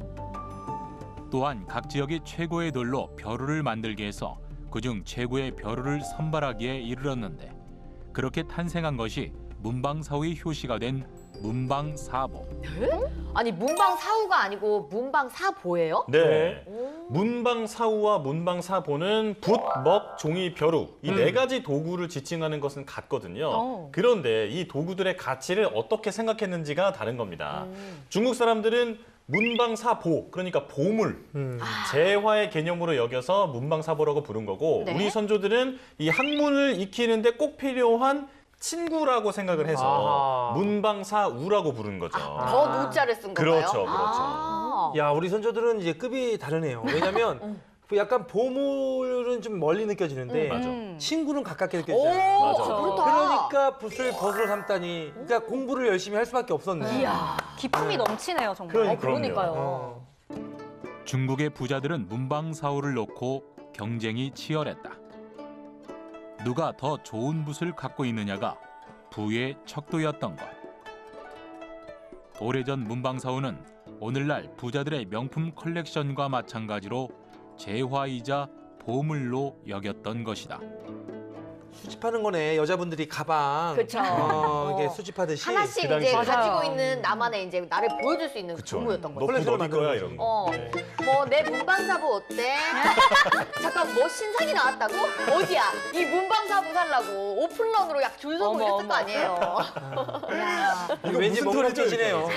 또한 각 지역의 최고의 돌로 벼루를 만들게 해서 그중 최고의 벼루를 선발하기에 이르렀는데 그렇게 탄생한 것이 문방사후의 효시가 된 문방사보. 아니 문방사후가 아니고 문방사보예요? 네. 문방사후와 문방사보는 붓, 먹, 종이, 벼루 이 네 가지 도구를 지칭하는 것은 같거든요. 그런데 이 도구들의 가치를 어떻게 생각했는지가 다른 겁니다. 중국 사람들은 문방사보, 그러니까 보물, 재화의 개념으로 여겨서 문방사보라고 부른 거고 네. 우리 선조들은 이 학문을 익히는데 꼭 필요한 친구라고 생각을 해서 문방사우라고 부른 거죠. 더 누자를 쓴 건가요? 그렇죠, 그렇죠. 야, 우리 선조들은 이제 급이 다르네요. 왜냐면 약간 보물은 좀 멀리 느껴지는데 친구는 가깝게 느껴지잖아요. 맞아. 그렇다. 그러니까 붓을 벗으로 삼다니. 그러니까 공부를 열심히 할 수밖에 없었네. 이야. 기품이 넘치네요, 정말. 그러니까요. 중국의 부자들은 문방사후를 놓고 경쟁이 치열했다. 누가 더 좋은 붓을 갖고 있느냐가 부의 척도였던 것. 오래전 문방사후는 오늘날 부자들의 명품 컬렉션과 마찬가지로 재화이자 보물로 여겼던 것이다. 수집하는 거네. 여자분들이 가방. 그쵸. 이게 수집하듯이. 하나씩 그 당시에. 이제 가지고 맞아요. 있는 나만의 이제 나를 보여줄 수 있는 그쵸. 공부였던 너 거죠. 붓 어디 거야 이런 거. 뭐 내 문방사부 어때? 잠깐 뭐 신상이 나왔다고? 어디야? 이 문방사부 살라고 오픈런으로 약 줄 서고 이랬을 거 아니에요. 이거 왠지 무슨 소리죠, 먹먹해지네요.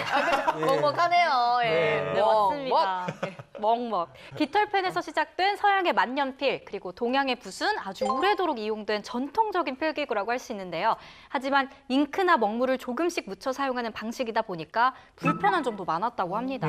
먹먹하네요. 예. 네, 맞습니다. 먹먹. 깃털펜에서 시작된 서양의 만년필, 그리고 동양의 붓은 아주 오래도록 이용된 전통적인 필기구라고 할 수 있는데요. 하지만 잉크나 먹물을 조금씩 묻혀 사용하는 방식이다 보니까 불편한 점도 많았다고 합니다.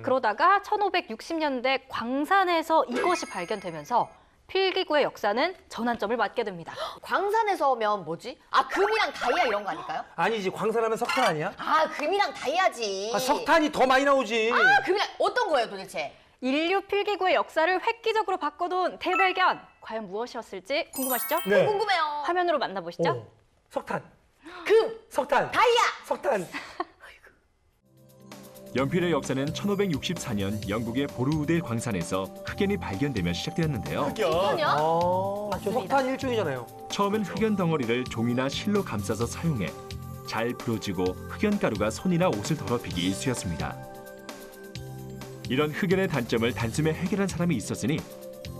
그러다가 1560년대 광산에서 이것이 발견되면서 필기구의 역사는 전환점을 맞게 됩니다. 광산에서 오면 뭐지? 아 금이랑 다이아 이런 거 아닐까요? 아니지, 광산하면 석탄 아니야? 아 금이랑 다이아지. 석탄이 더 많이 나오지. 아 금이랑 어떤 거예요 도대체? 인류 필기구의 역사를 획기적으로 바꿔놓은 대발견! 과연 무엇이었을지 궁금하시죠? 네. 궁금해요. 화면으로 만나보시죠. 오, 석탄. 금, 석탄. 다이아. 석탄. 연필의 역사는 1564년 영국의 보르우드 광산에서 흑연이 발견되며 시작되었는데요. 흑연이요? 저 석탄 일종이잖아요. 처음엔 흑연 덩어리를 종이나 실로 감싸서 사용해 잘 부러지고 흑연 가루가 손이나 옷을 더럽히기 일쑤였습니다. 이런 흑연의 단점을 단숨에 해결한 사람이 있었으니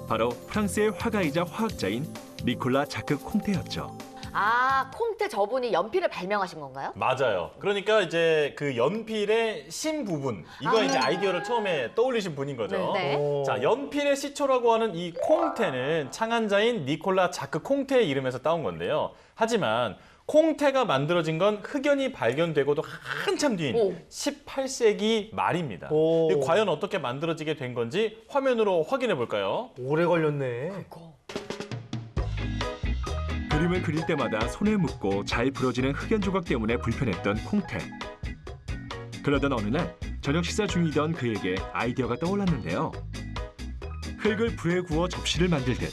바로 프랑스의 화가이자 화학자인 니콜라 자크 콩테였죠. 아 콩테 저분이 연필을 발명하신 건가요? 맞아요. 그러니까 이제 그 연필의 심 부분 이거 이제 아이디어를 처음에 떠올리신 분인 거죠. 네. 자, 연필의 시초라고 하는 이 콩테는 창안자인 니콜라 자크 콩테의 이름에서 따온 건데요. 하지만 콩테가 만들어진 건 흑연이 발견되고도 한참 뒤인 18세기 말입니다. 이게 과연 어떻게 만들어지게 된 건지 화면으로 확인해 볼까요? 오래 걸렸네. 그림을 그릴 때마다 손에 묻고 잘 부러지는 흑연 조각 때문에 불편했던 콩테. 그러던 어느 날 저녁 식사 중이던 그에게 아이디어가 떠올랐는데요. 흙을 불에 구워 접시를 만들듯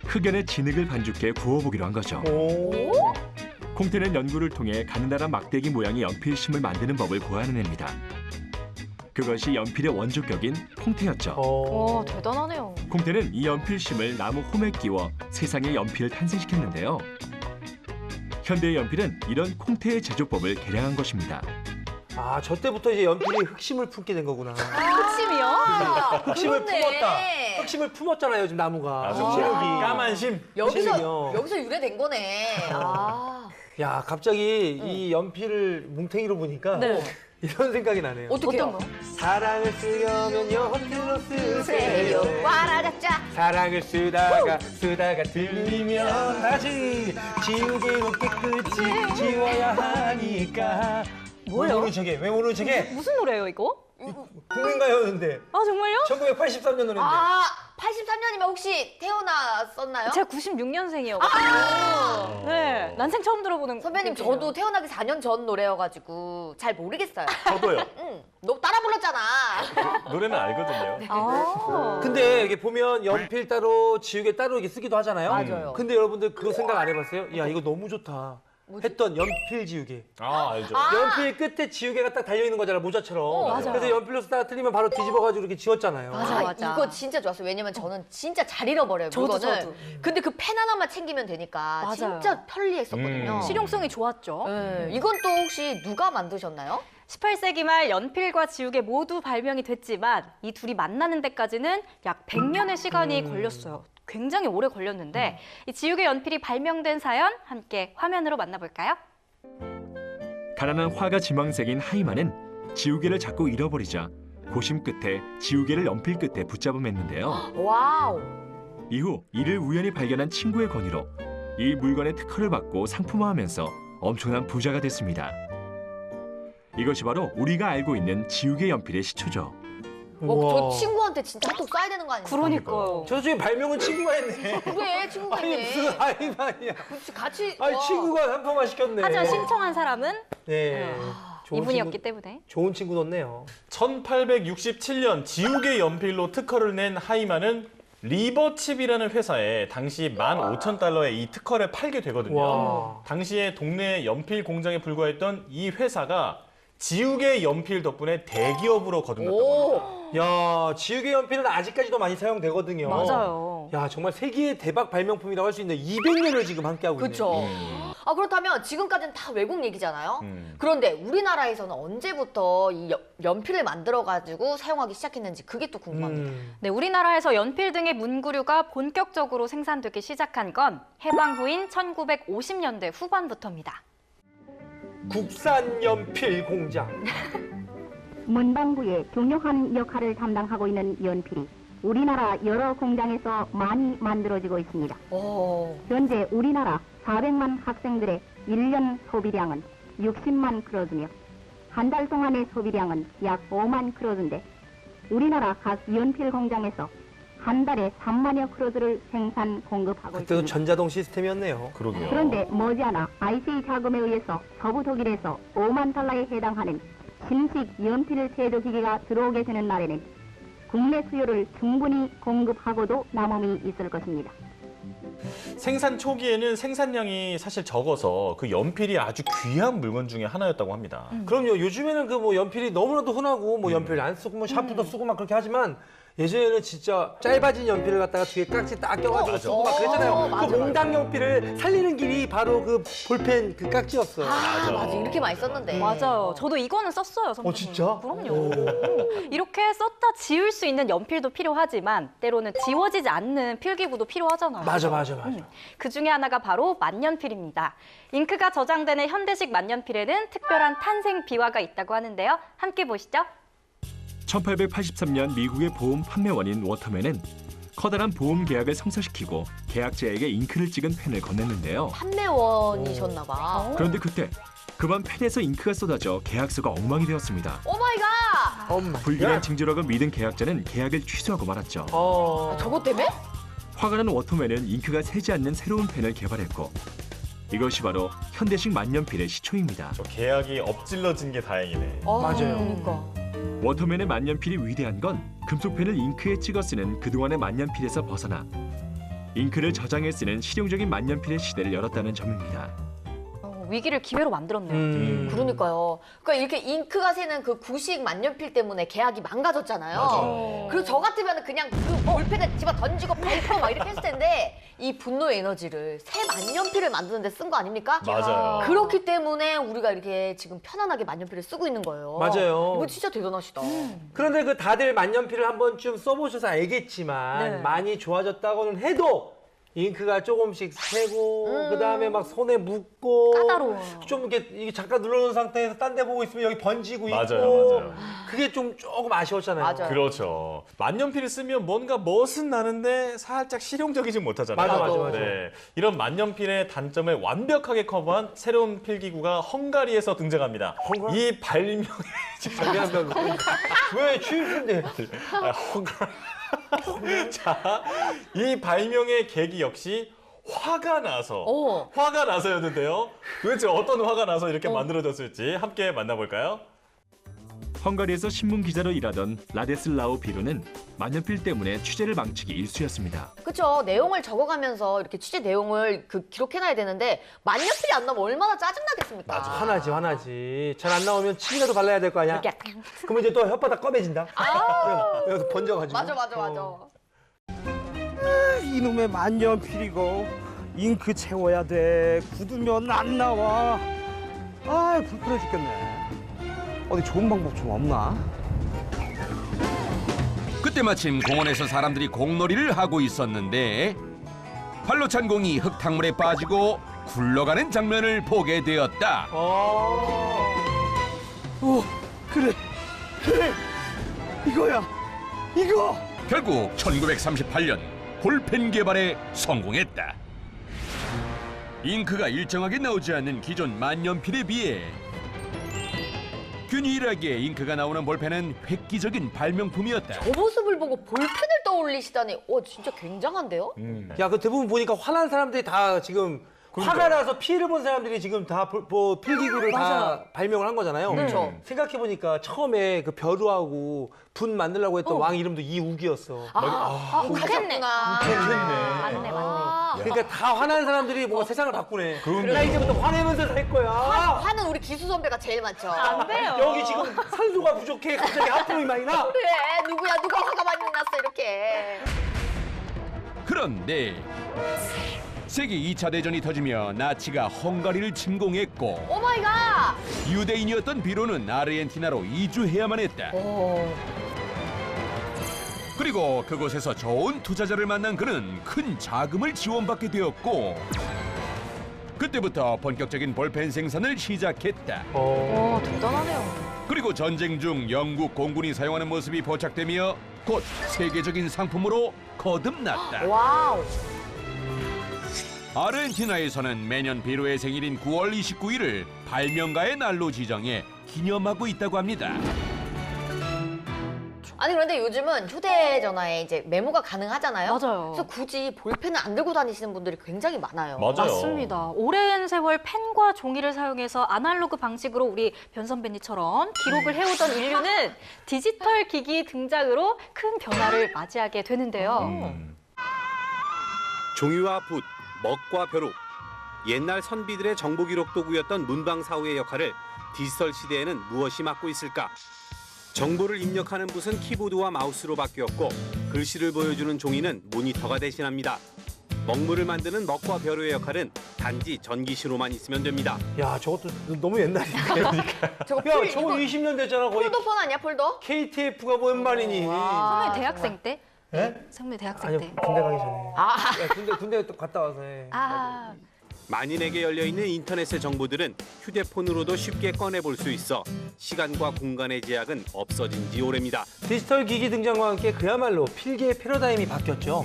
흑연의 진흙을 반죽해 구워보기로 한 거죠. 콩테는 연구를 통해 가느다란 막대기 모양의 연필심을 만드는 법을 고안해냅니다. 그것이 연필의 원조격인 콩테였죠. 오, 대단하네요. 콩테는 이 연필심을 나무 홈에 끼워 세상의 연필을 탄생시켰는데요. 현대의 연필은 이런 콩테의 제조법을 개량한 것입니다. 아, 저 때부터 이제 연필이 흑심을 품게 된 거구나. 흑심이요? 흑심을 그렇네. 품었다. 흑심을 품었잖아요, 지금 나무가. 까만 심. 여기서 유래된 거네. 아. 야, 갑자기 이 연필을 뭉탱이로 보니까 네. 이런 생각이 나네요. 어떤 거? 사랑을 쓰려면 연필로 쓰세요. 꽈라잡자. 사랑을 쓰다가 들리면 다시 지우개로 깨끗이 지워야 하니까. 뭐예요? 왜 모르는 척해? 왜 모르는 척해? 무슨 노래예요, 이거? 국민가요였는데. 아, 정말요? 1983년 노래인데. 아, 83년이면 혹시 태어났었나요? 제가 96년생이어가지고. 네, 난생 처음 들어보는. 선배님, 곡이에요. 저도 태어나기 4년 전 노래여가지고 잘 모르겠어요. 저도요. 응, 너 따라 불렀잖아. 노래는 알거든요. 아. 근데 이게 보면 연필 따로 지우개 따로 이렇게 쓰기도 하잖아요. 맞아요. 근데 여러분들 그거 생각 안 해봤어요? 야, 이거 너무 좋다. 했던 연필 지우개. 아, 알죠. 연필 끝에 지우개가 딱 달려있는 거잖아, 모자처럼. 맞아요. 그래서 연필로 쓰다가 틀리면 바로 뒤집어가지고 이렇게 지웠잖아요. 맞아. 이거 진짜 좋았어요. 왜냐면 저는 진짜 잘 잃어버려요, 저도. 물건을. 근데 그 펜 하나만 챙기면 되니까 맞아요. 진짜 편리했었거든요. 실용성이 좋았죠. 네, 이건 또 혹시 누가 만드셨나요? 18세기 말 연필과 지우개 모두 발명이 됐지만 이 둘이 만나는 데까지는 약 100년의 시간이 걸렸어요. 굉장히 오래 걸렸는데 이 지우개 연필이 발명된 사연 함께 화면으로 만나볼까요? 가난한 화가 지망생인 하이만은 지우개를 자꾸 잃어버리자 고심 끝에 지우개를 연필 끝에 붙잡음했는데요. 와우. 이후 이를 우연히 발견한 친구의 권유로 이 물건의 특허를 받고 상품화하면서 엄청난 부자가 됐습니다. 이것이 바로 우리가 알고 있는 지우개 연필의 시초죠. 저 친구한테 진짜 또 쏴야 되는 거 아니에요? 그러니까요. 저 중에 발명은 친구가 했네. 그래, 친구가 아니, 있네. 무슨 하이만이야. 그치, 같이. 아니, 와. 친구가 상품화 시켰네. 하지만 신청한 사람은 네. 좋은 이분이었기 친구, 때문에. 좋은 친구 넣네요. 1867년 지우개 연필로 특허를 낸 하이만은 리버칩이라는 회사에 당시 15,000달러에 이 특허를 팔게 되거든요. 와. 당시에 동네 연필 공장에 불과했던 이 회사가 지우개 연필 덕분에 대기업으로 거듭났다고 합니다. 야, 지우개 연필은 아직까지도 많이 사용되거든요. 맞아요. 야, 정말 세계의 대박 발명품이라고 할 수 있는데 200년을 지금 함께하고 있네요. 그쵸. 아, 그렇다면 지금까지는 다 외국 얘기잖아요. 그런데 우리나라에서는 언제부터 이 연필을 만들어가지고 사용하기 시작했는지 그게 또 궁금합니다. 네, 우리나라에서 연필 등의 문구류가 본격적으로 생산되기 시작한 건 해방 후인 1950년대 후반부터입니다. 국산 연필 공장. 문방구의 중요한 역할을 담당하고 있는 연필이 우리나라 여러 공장에서 많이 만들어지고 있습니다. 현재 우리나라 400만 학생들의 1년 소비량은 60만 크로즈며 한 달 동안의 소비량은 약 5만 크로즈인데 우리나라 각 연필 공장에서 한 달에 3만여 크로즈를 생산 공급하고 그때도 있습니다. 전자동 시스템이었네요. 그러게요. 그런데 머지않아 IC 자금에 의해서 서부 독일에서 5만 달러에 해당하는 신식 연필 제조 기계가 들어오게 되는 날에는 국내 수요를 충분히 공급하고도 남음이 있을 것입니다. 생산 초기에는 생산량이 사실 적어서 그 연필이 아주 귀한 물건 중에 하나였다고 합니다. 그럼요. 요즘에는 그 뭐 연필이 너무나도 흔하고 뭐 연필 안 쓰고 뭐 샤프도 쓰고 막 그렇게 하지만 예전에는 진짜 짧아진 연필을 갖다가 뒤에 깍지 딱 껴가지고 쓰고 막 그랬잖아요. 맞아, 그 몽당 연필을 살리는 길이 바로 그 볼펜 그 깍지였어. 맞아. 이렇게 많이 썼는데. 맞아요. 저도 이거는 썼어요, 선배님. 진짜? 그럼요. 이렇게 썼다 지울 수 있는 연필도 필요하지만 때로는 지워지지 않는 필기구도 필요하잖아요. 맞아. 그 중에 하나가 바로 만년필입니다. 잉크가 저장되는 현대식 만년필에는 특별한 탄생 비화가 있다고 하는데요. 함께 보시죠. 1883년 미국의 보험 판매원인 워터맨은 커다란 보험 계약을 성사시키고 계약자에게 잉크를 찍은 펜을 건넸는데요. 판매원이셨나 봐. 그런데 그때 그만 펜에서 잉크가 쏟아져 계약서가 엉망이 되었습니다. 오 마이 갓! 불길한 징조라고 믿은 계약자는 계약을 취소하고 말았죠. 저것 때문에? 화가 난 워터맨은 잉크가 새지 않는 새로운 펜을 개발했고 이것이 바로 현대식 만년필의 시초입니다. 계약이 엎질러진 게 다행이네. 맞아요. 그러니까. 워터맨의 만년필이 위대한 건 금속펜을 잉크에 찍어 쓰는 그동안의 만년필에서 벗어나 잉크를 저장해 쓰는 실용적인 만년필의 시대를 열었다는 점입니다. 위기를 기회로 만들었네요. 그러니까요. 그러니까 이렇게 잉크가 새는 그 구식 만년필 때문에 계약이 망가졌잖아요. 맞아요. 그리고 저 같으면 그냥 그 볼펜을 집어 던지고 펑펑 막 이렇게 했을 텐데 이 분노의 에너지를 새 만년필을 만드는 데 쓴 거 아닙니까? 맞아요. 그렇기 때문에 우리가 이렇게 지금 편안하게 만년필을 쓰고 있는 거예요. 맞아요. 이거 진짜 대단하시다. 그런데 그 다들 만년필을 한 번쯤 써보셔서 알겠지만 네. 많이 좋아졌다고는 해도 잉크가 조금씩 새고 그다음에 막 손에 묻고 까다로워. 좀 이게 잠깐 눌러놓은 상태에서 딴 데 보고 있으면 여기 번지고 맞아요, 있고 맞아요. 그게 조금 아쉬웠잖아요. 맞아요. 그렇죠. 만년필을 쓰면 뭔가 멋은 나는데 살짝 실용적이지 못하잖아요. 맞아. 네. 이런 만년필의 단점을 완벽하게 커버한 새로운 필기구가 헝가리에서 등장합니다. 이 발명의 왜 취임인데? 자, 이 발명의 계기 역시 화가 나서였는데요. 도대체 어떤 화가 나서 이렇게 만들어졌을지 함께 만나볼까요? 헝가리에서 신문 기자로 일하던 라데슬라우 비루는 만년필 때문에 취재를 망치기 일쑤였습니다. 그렇죠. 내용을 적어가면서 이렇게 취재 내용을 기록해놔야 되는데 만년필이 안 나오면 얼마나 짜증나겠습니까? 맞아, 화나지. 잘 안 나오면 침이라도 발라야 될 거 아니야? 그러면 이제 또 혓바닥 꺼매진다. 여기서 번져가지고. 맞아. 이놈의 만년필이고 잉크 채워야 돼. 굳으면 안 나와. 아, 불편해 죽겠네. 어디 좋은 방법 좀 없나? 그때 마침 공원에서 사람들이 공놀이를 하고 있었는데 발로 찬 공이 흙탕물에 빠지고 굴러가는 장면을 보게 되었다. 그래. 이거야. 이거. 결국 1938년 볼펜 개발에 성공했다. 잉크가 일정하게 나오지 않는 기존 만년필에 비해 균일하게 잉크가 나오는 볼펜은 획기적인 발명품이었다. 저 모습을 보고 볼펜을 떠올리시다니, 진짜 굉장한데요? 야, 그 대부분 보니까 화난 사람들이 다 지금 화가 나서 피해를 본 사람들이 지금 다 필기구를 다 발명을 한 거잖아요. 그렇죠. 생각해보니까 처음에 그 벼루하고 분 만들려고 했던 왕 이름도 이욱이었어. 욱했구나. 맞네. 그러니까 다 화난 사람들이 뭔가 세상을 바꾸네. 나 이제부터 화내면서 살 거야. 화는 우리 기수 선배가 제일 많죠. 안 돼요. 여기 지금 산소가 부족해. 갑자기 하품이 많이 나. 그래, 누가 화가 많이 났어, 이렇게. 그런데 세계 2차 대전이 터지며 나치가 헝가리를 침공했고 오마이갓! 유대인이었던 비로는 아르헨티나로 이주해야만 했다. 그리고 그곳에서 좋은 투자자를 만난 그는 큰 자금을 지원받게 되었고 그때부터 본격적인 볼펜 생산을 시작했다. 대단하네요. 그리고 전쟁 중 영국 공군이 사용하는 모습이 포착되며 곧 세계적인 상품으로 거듭났다. 와우. 아르헨티나에서는 매년 비로의 생일인 9월 29일을 발명가의 날로 지정해 기념하고 있다고 합니다. 아니 그런데 요즘은 휴대전화에 이제 메모가 가능하잖아요. 맞아요. 그래서 굳이 볼펜을 안 들고 다니시는 분들이 굉장히 많아요. 맞습니다. 오랜 세월 펜과 종이를 사용해서 아날로그 방식으로 우리 변 선배님처럼 기록을 해오던 인류는 디지털 기기 등장으로 큰 변화를 맞이하게 되는데요. 종이와 붓, 먹과 벼룩, 옛날 선비들의 정보 기록 도구였던 문방사후의 역할을 디지털 시대에는 무엇이 맡고 있을까? 정보를 입력하는 붓은 키보드와 마우스로 바뀌었고 글씨를 보여주는 종이는 모니터가 대신합니다. 먹물을 만드는 먹과 벼루의 역할은 단지 전기시로만 있으면 됩니다. 야, 저것도 너무 옛날인데. 저거 야, 저거 20년 됐잖아. 거의 폴더폰 아니야, 폴더? KTF가 뭔 말이니? 선배님 대학생 때? 예? 선배님 대학생 아니요, 때? 군대 가기 전에. 야, 군대 또 갔다 와서 해. 만인에게 열려있는 인터넷의 정보들은 휴대폰으로도 쉽게 꺼내볼 수 있어 시간과 공간의 제약은 없어진 지 오래입니다. 디지털 기기 등장과 함께 그야말로 필기의 패러다임이 바뀌었죠.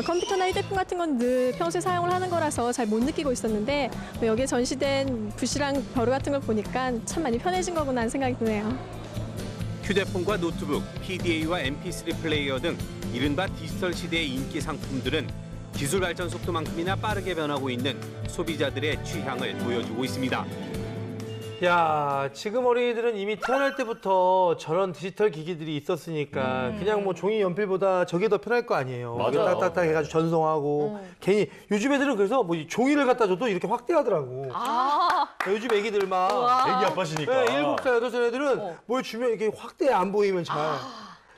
컴퓨터나 휴대폰 같은 건 늘 평소에 사용을 하는 거라서 잘 못 느끼고 있었는데 여기에 전시된 붓이랑 벼루 같은 걸 보니까 참 많이 편해진 거구나 하는 생각이 드네요. 휴대폰과 노트북, PDA와 MP3 플레이어 등 이른바 디지털 시대의 인기 상품들은 기술 발전 속도만큼이나 빠르게 변하고 있는 소비자들의 취향을 보여주고 있습니다. 야, 지금 어린이들은 이미 태어날 때부터 저런 디지털 기기들이 있었으니까 그냥 뭐 종이 연필보다 저게 더 편할 거 아니에요. 맞아요. 딱딱딱 해가지고 전송하고 괜히 요즘 애들은 그래서 뭐 종이를 갖다 줘도 이렇게 확대하더라고. 요즘 애기들 막 애기 아빠시니까. 네, 7살, 8살 애들은 뭘 주면 이게 확대 안 보이면 잘.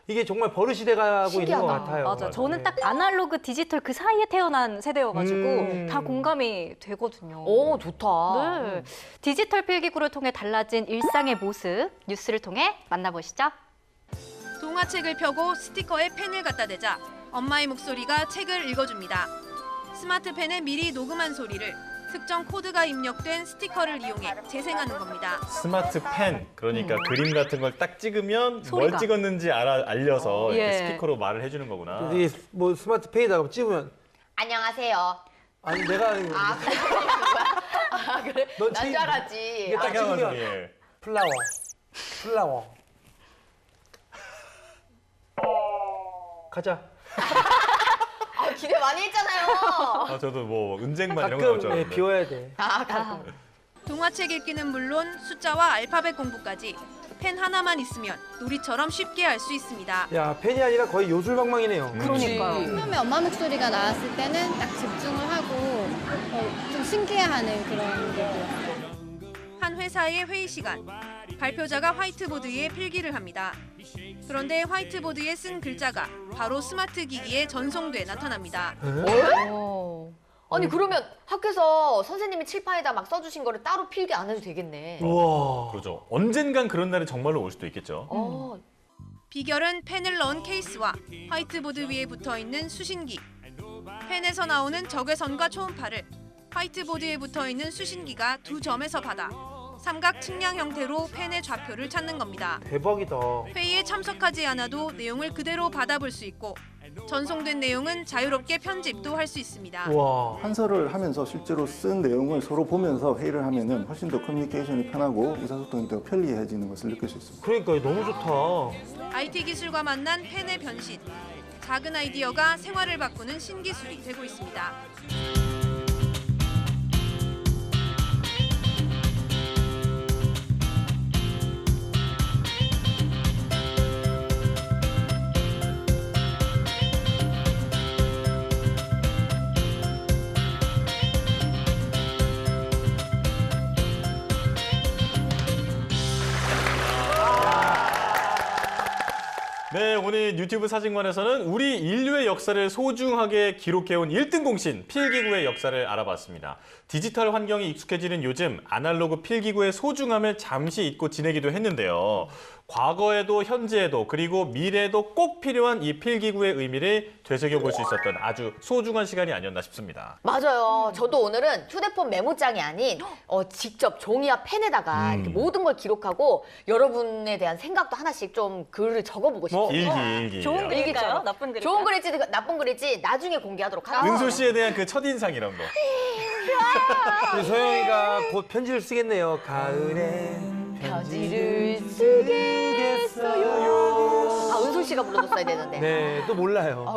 이게 정말 버릇이 돼가고 있는 것 같아요. 맞아요. 저는 딱 아날로그 디지털 그 사이에 태어난 세대여가지고 다 공감이 되거든요. 오, 좋다. 네. 디지털 필기구를 통해 달라진 일상의 모습, 뉴스를 통해 만나보시죠. 동화책을 펴고 스티커에 펜을 갖다 대자 엄마의 목소리가 책을 읽어줍니다. 스마트펜에 미리 녹음한 소리를 특정 코드가 입력된 스티커를 이용해 재생하는 겁니다. 스마트펜, 그러니까 그림 같은 걸 딱 찍으면 소리가. 뭘 찍었는지 알려서 이렇게 예. 스티커로 말을 해주는 거구나. 이게 뭐 스마트펜에다가 찍으면 안녕하세요. 아니 내가 하는 거. 아, 그래? 아, 그래? 넌 난 지- 줄 알았지. 이게 딱 아, 찍으면 예. 플라워. 가자. 아, 기대 많이 했잖아요. 아, 저도 뭐 은쟁반 이런 거 나올 줄 가끔 알았는데. 비워야 돼. 아, 가끔. 동화책 읽기는 물론 숫자와 알파벳 공부까지 펜 하나만 있으면 놀이처럼 쉽게 할 수 있습니다. 야 펜이 아니라 거의 요술방망이네요. 처음에 엄마 목소리가 나왔을 때는 딱 집중을 하고 좀 신기해하는 그런 게 한 회사의 회의 시간. 발표자가 화이트보드에 필기를 합니다. 그런데 화이트보드에 쓴 글자가 바로 스마트 기기에 전송돼 나타납니다. 아니 그러면 학교에서 선생님이 칠판에다 막 써주신 거를 따로 필기 안 해도 되겠네. 우와. 그렇죠. 언젠간 그런 날이 정말로 올 수도 있겠죠. 비결은 펜을 넣은 케이스와 화이트보드 위에 붙어 있는 수신기. 펜에서 나오는 적외선과 초음파를 화이트보드에 붙어 있는 수신기가 두 점에서 받아 삼각 측량 형태로 펜의 좌표를 찾는 겁니다. 대박이다. 회의에 참석하지 않아도 내용을 그대로 받아볼 수 있고 전송된 내용은 자유롭게 편집도 할 수 있습니다. 한서를 하면서 실제로 쓴 내용을 서로 보면서 회의를 하면은 훨씬 더 커뮤니케이션이 편하고 의사소통이 더 편리해지는 것을 느낄 수 있습니다. 그러니까 너무 좋다. IT 기술과 만난 펜의 변신. 작은 아이디어가 생활을 바꾸는 신기술이 되고 있습니다. 네, 오늘 유튜브 사진관에서는 우리 인류의 역사를 소중하게 기록해온 1등 공신 필기구의 역사를 알아봤습니다. 디지털 환경이 익숙해지는 요즘 아날로그 필기구의 소중함을 잠시 잊고 지내기도 했는데요. 과거에도 현재에도 그리고 미래에도 꼭 필요한 이 필기구의 의미를 되새겨볼 수 있었던 아주 소중한 시간이 아니었나 싶습니다. 맞아요. 저도 오늘은 휴대폰 메모장이 아닌 직접 종이와 펜에다가 이렇게 모든 걸 기록하고 여러분에 대한 생각도 하나씩 좀 글을 적어보고 싶어요. 일기. 좋은 글일까요? 나쁜 글일까요? 좋은 글일지 나쁜 글일지 나중에 공개하도록 하겠습니다. 은솔 씨에 대한 그 첫인상 이런 거. 우리 소영이가 곧 편지를 쓰겠네요. 가을에 편지를 쓰겠어요. 아, 은솔 씨가 불러줬어야 되는데. 네, 또 몰라요.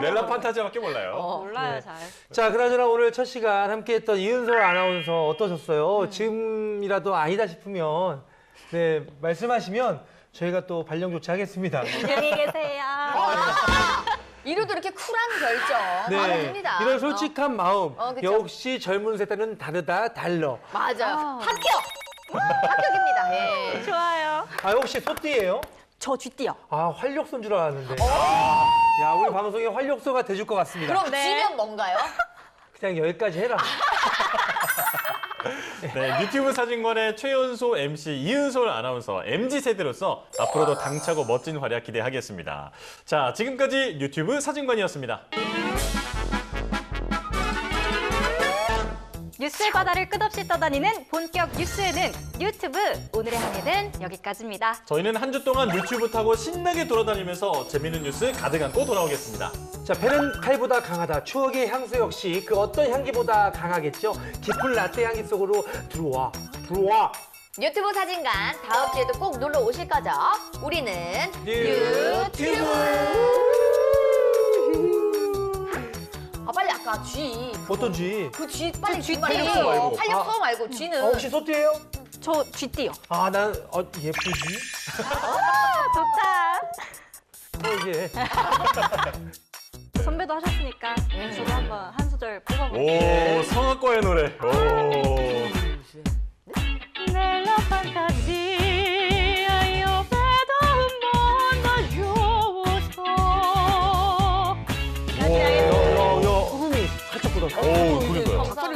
렐라 판타지아밖에 몰라요. 몰라요, 네. 잘. 자, 그나저나 오늘 첫 시간 함께했던 이은솔 아나운서 어떠셨어요? 지금이라도 아니다 싶으면 네 말씀하시면 저희가 또 발령 조치하겠습니다. 안녕히 계세요. 이래도 이렇게 쿨한 결정 마음에 듭니다. 이런 솔직한 마음 그쵸. 역시 젊은 세대는 다르다 달러. 맞아요. 합격입니다. 예. 좋아요. 아 혹시 소띠예요? 저 쥐띠요. 아 활력소인 줄 알았는데. 야 우리 방송에 활력소가 돼줄 것 같습니다. 그럼 쥐면 뭔가요? 그냥 여기까지 해라. 네, 유튜브 사진관의 최연소 MC 이은솔 아나운서 MZ세대로서 앞으로도 당차고 멋진 활약 기대하겠습니다. 자, 지금까지 유튜브 사진관이었습니다. 뉴스의 바다를 끝없이 떠다니는 본격 뉴스에는 유튜브 오늘의 항해는 여기까지입니다. 저희는 한 주 동안 유튜브 타고 신나게 돌아다니면서 재밌는 뉴스 가득 안고 돌아오겠습니다. 자, 배는 칼보다 강하다. 추억의 향수 역시 그 어떤 향기보다 강하겠죠. 깊은 라떼 향기 속으로 들어와. 유튜브 사진관 다음 주에도 꼭 놀러 오실 거죠? 우리는 유튜브. 아 빨리 아까 쥐 어떤 쥐? 그 쥐 빨리 쥐 활력소 말고. 활력소 말고 쥐는 혹시 소띠예요? 저 쥐띠요. 아, 난 예쁘지? 좋다. 이게. 선배도 하셨으니까 저도 한번 한 소절 뽑아볼게요. 오, 성악과의 노래. 오. Nella fantasia io vedo un mondo giusto. 야, 소금이 살짝 굳었어. 오, 그러니까요. 박수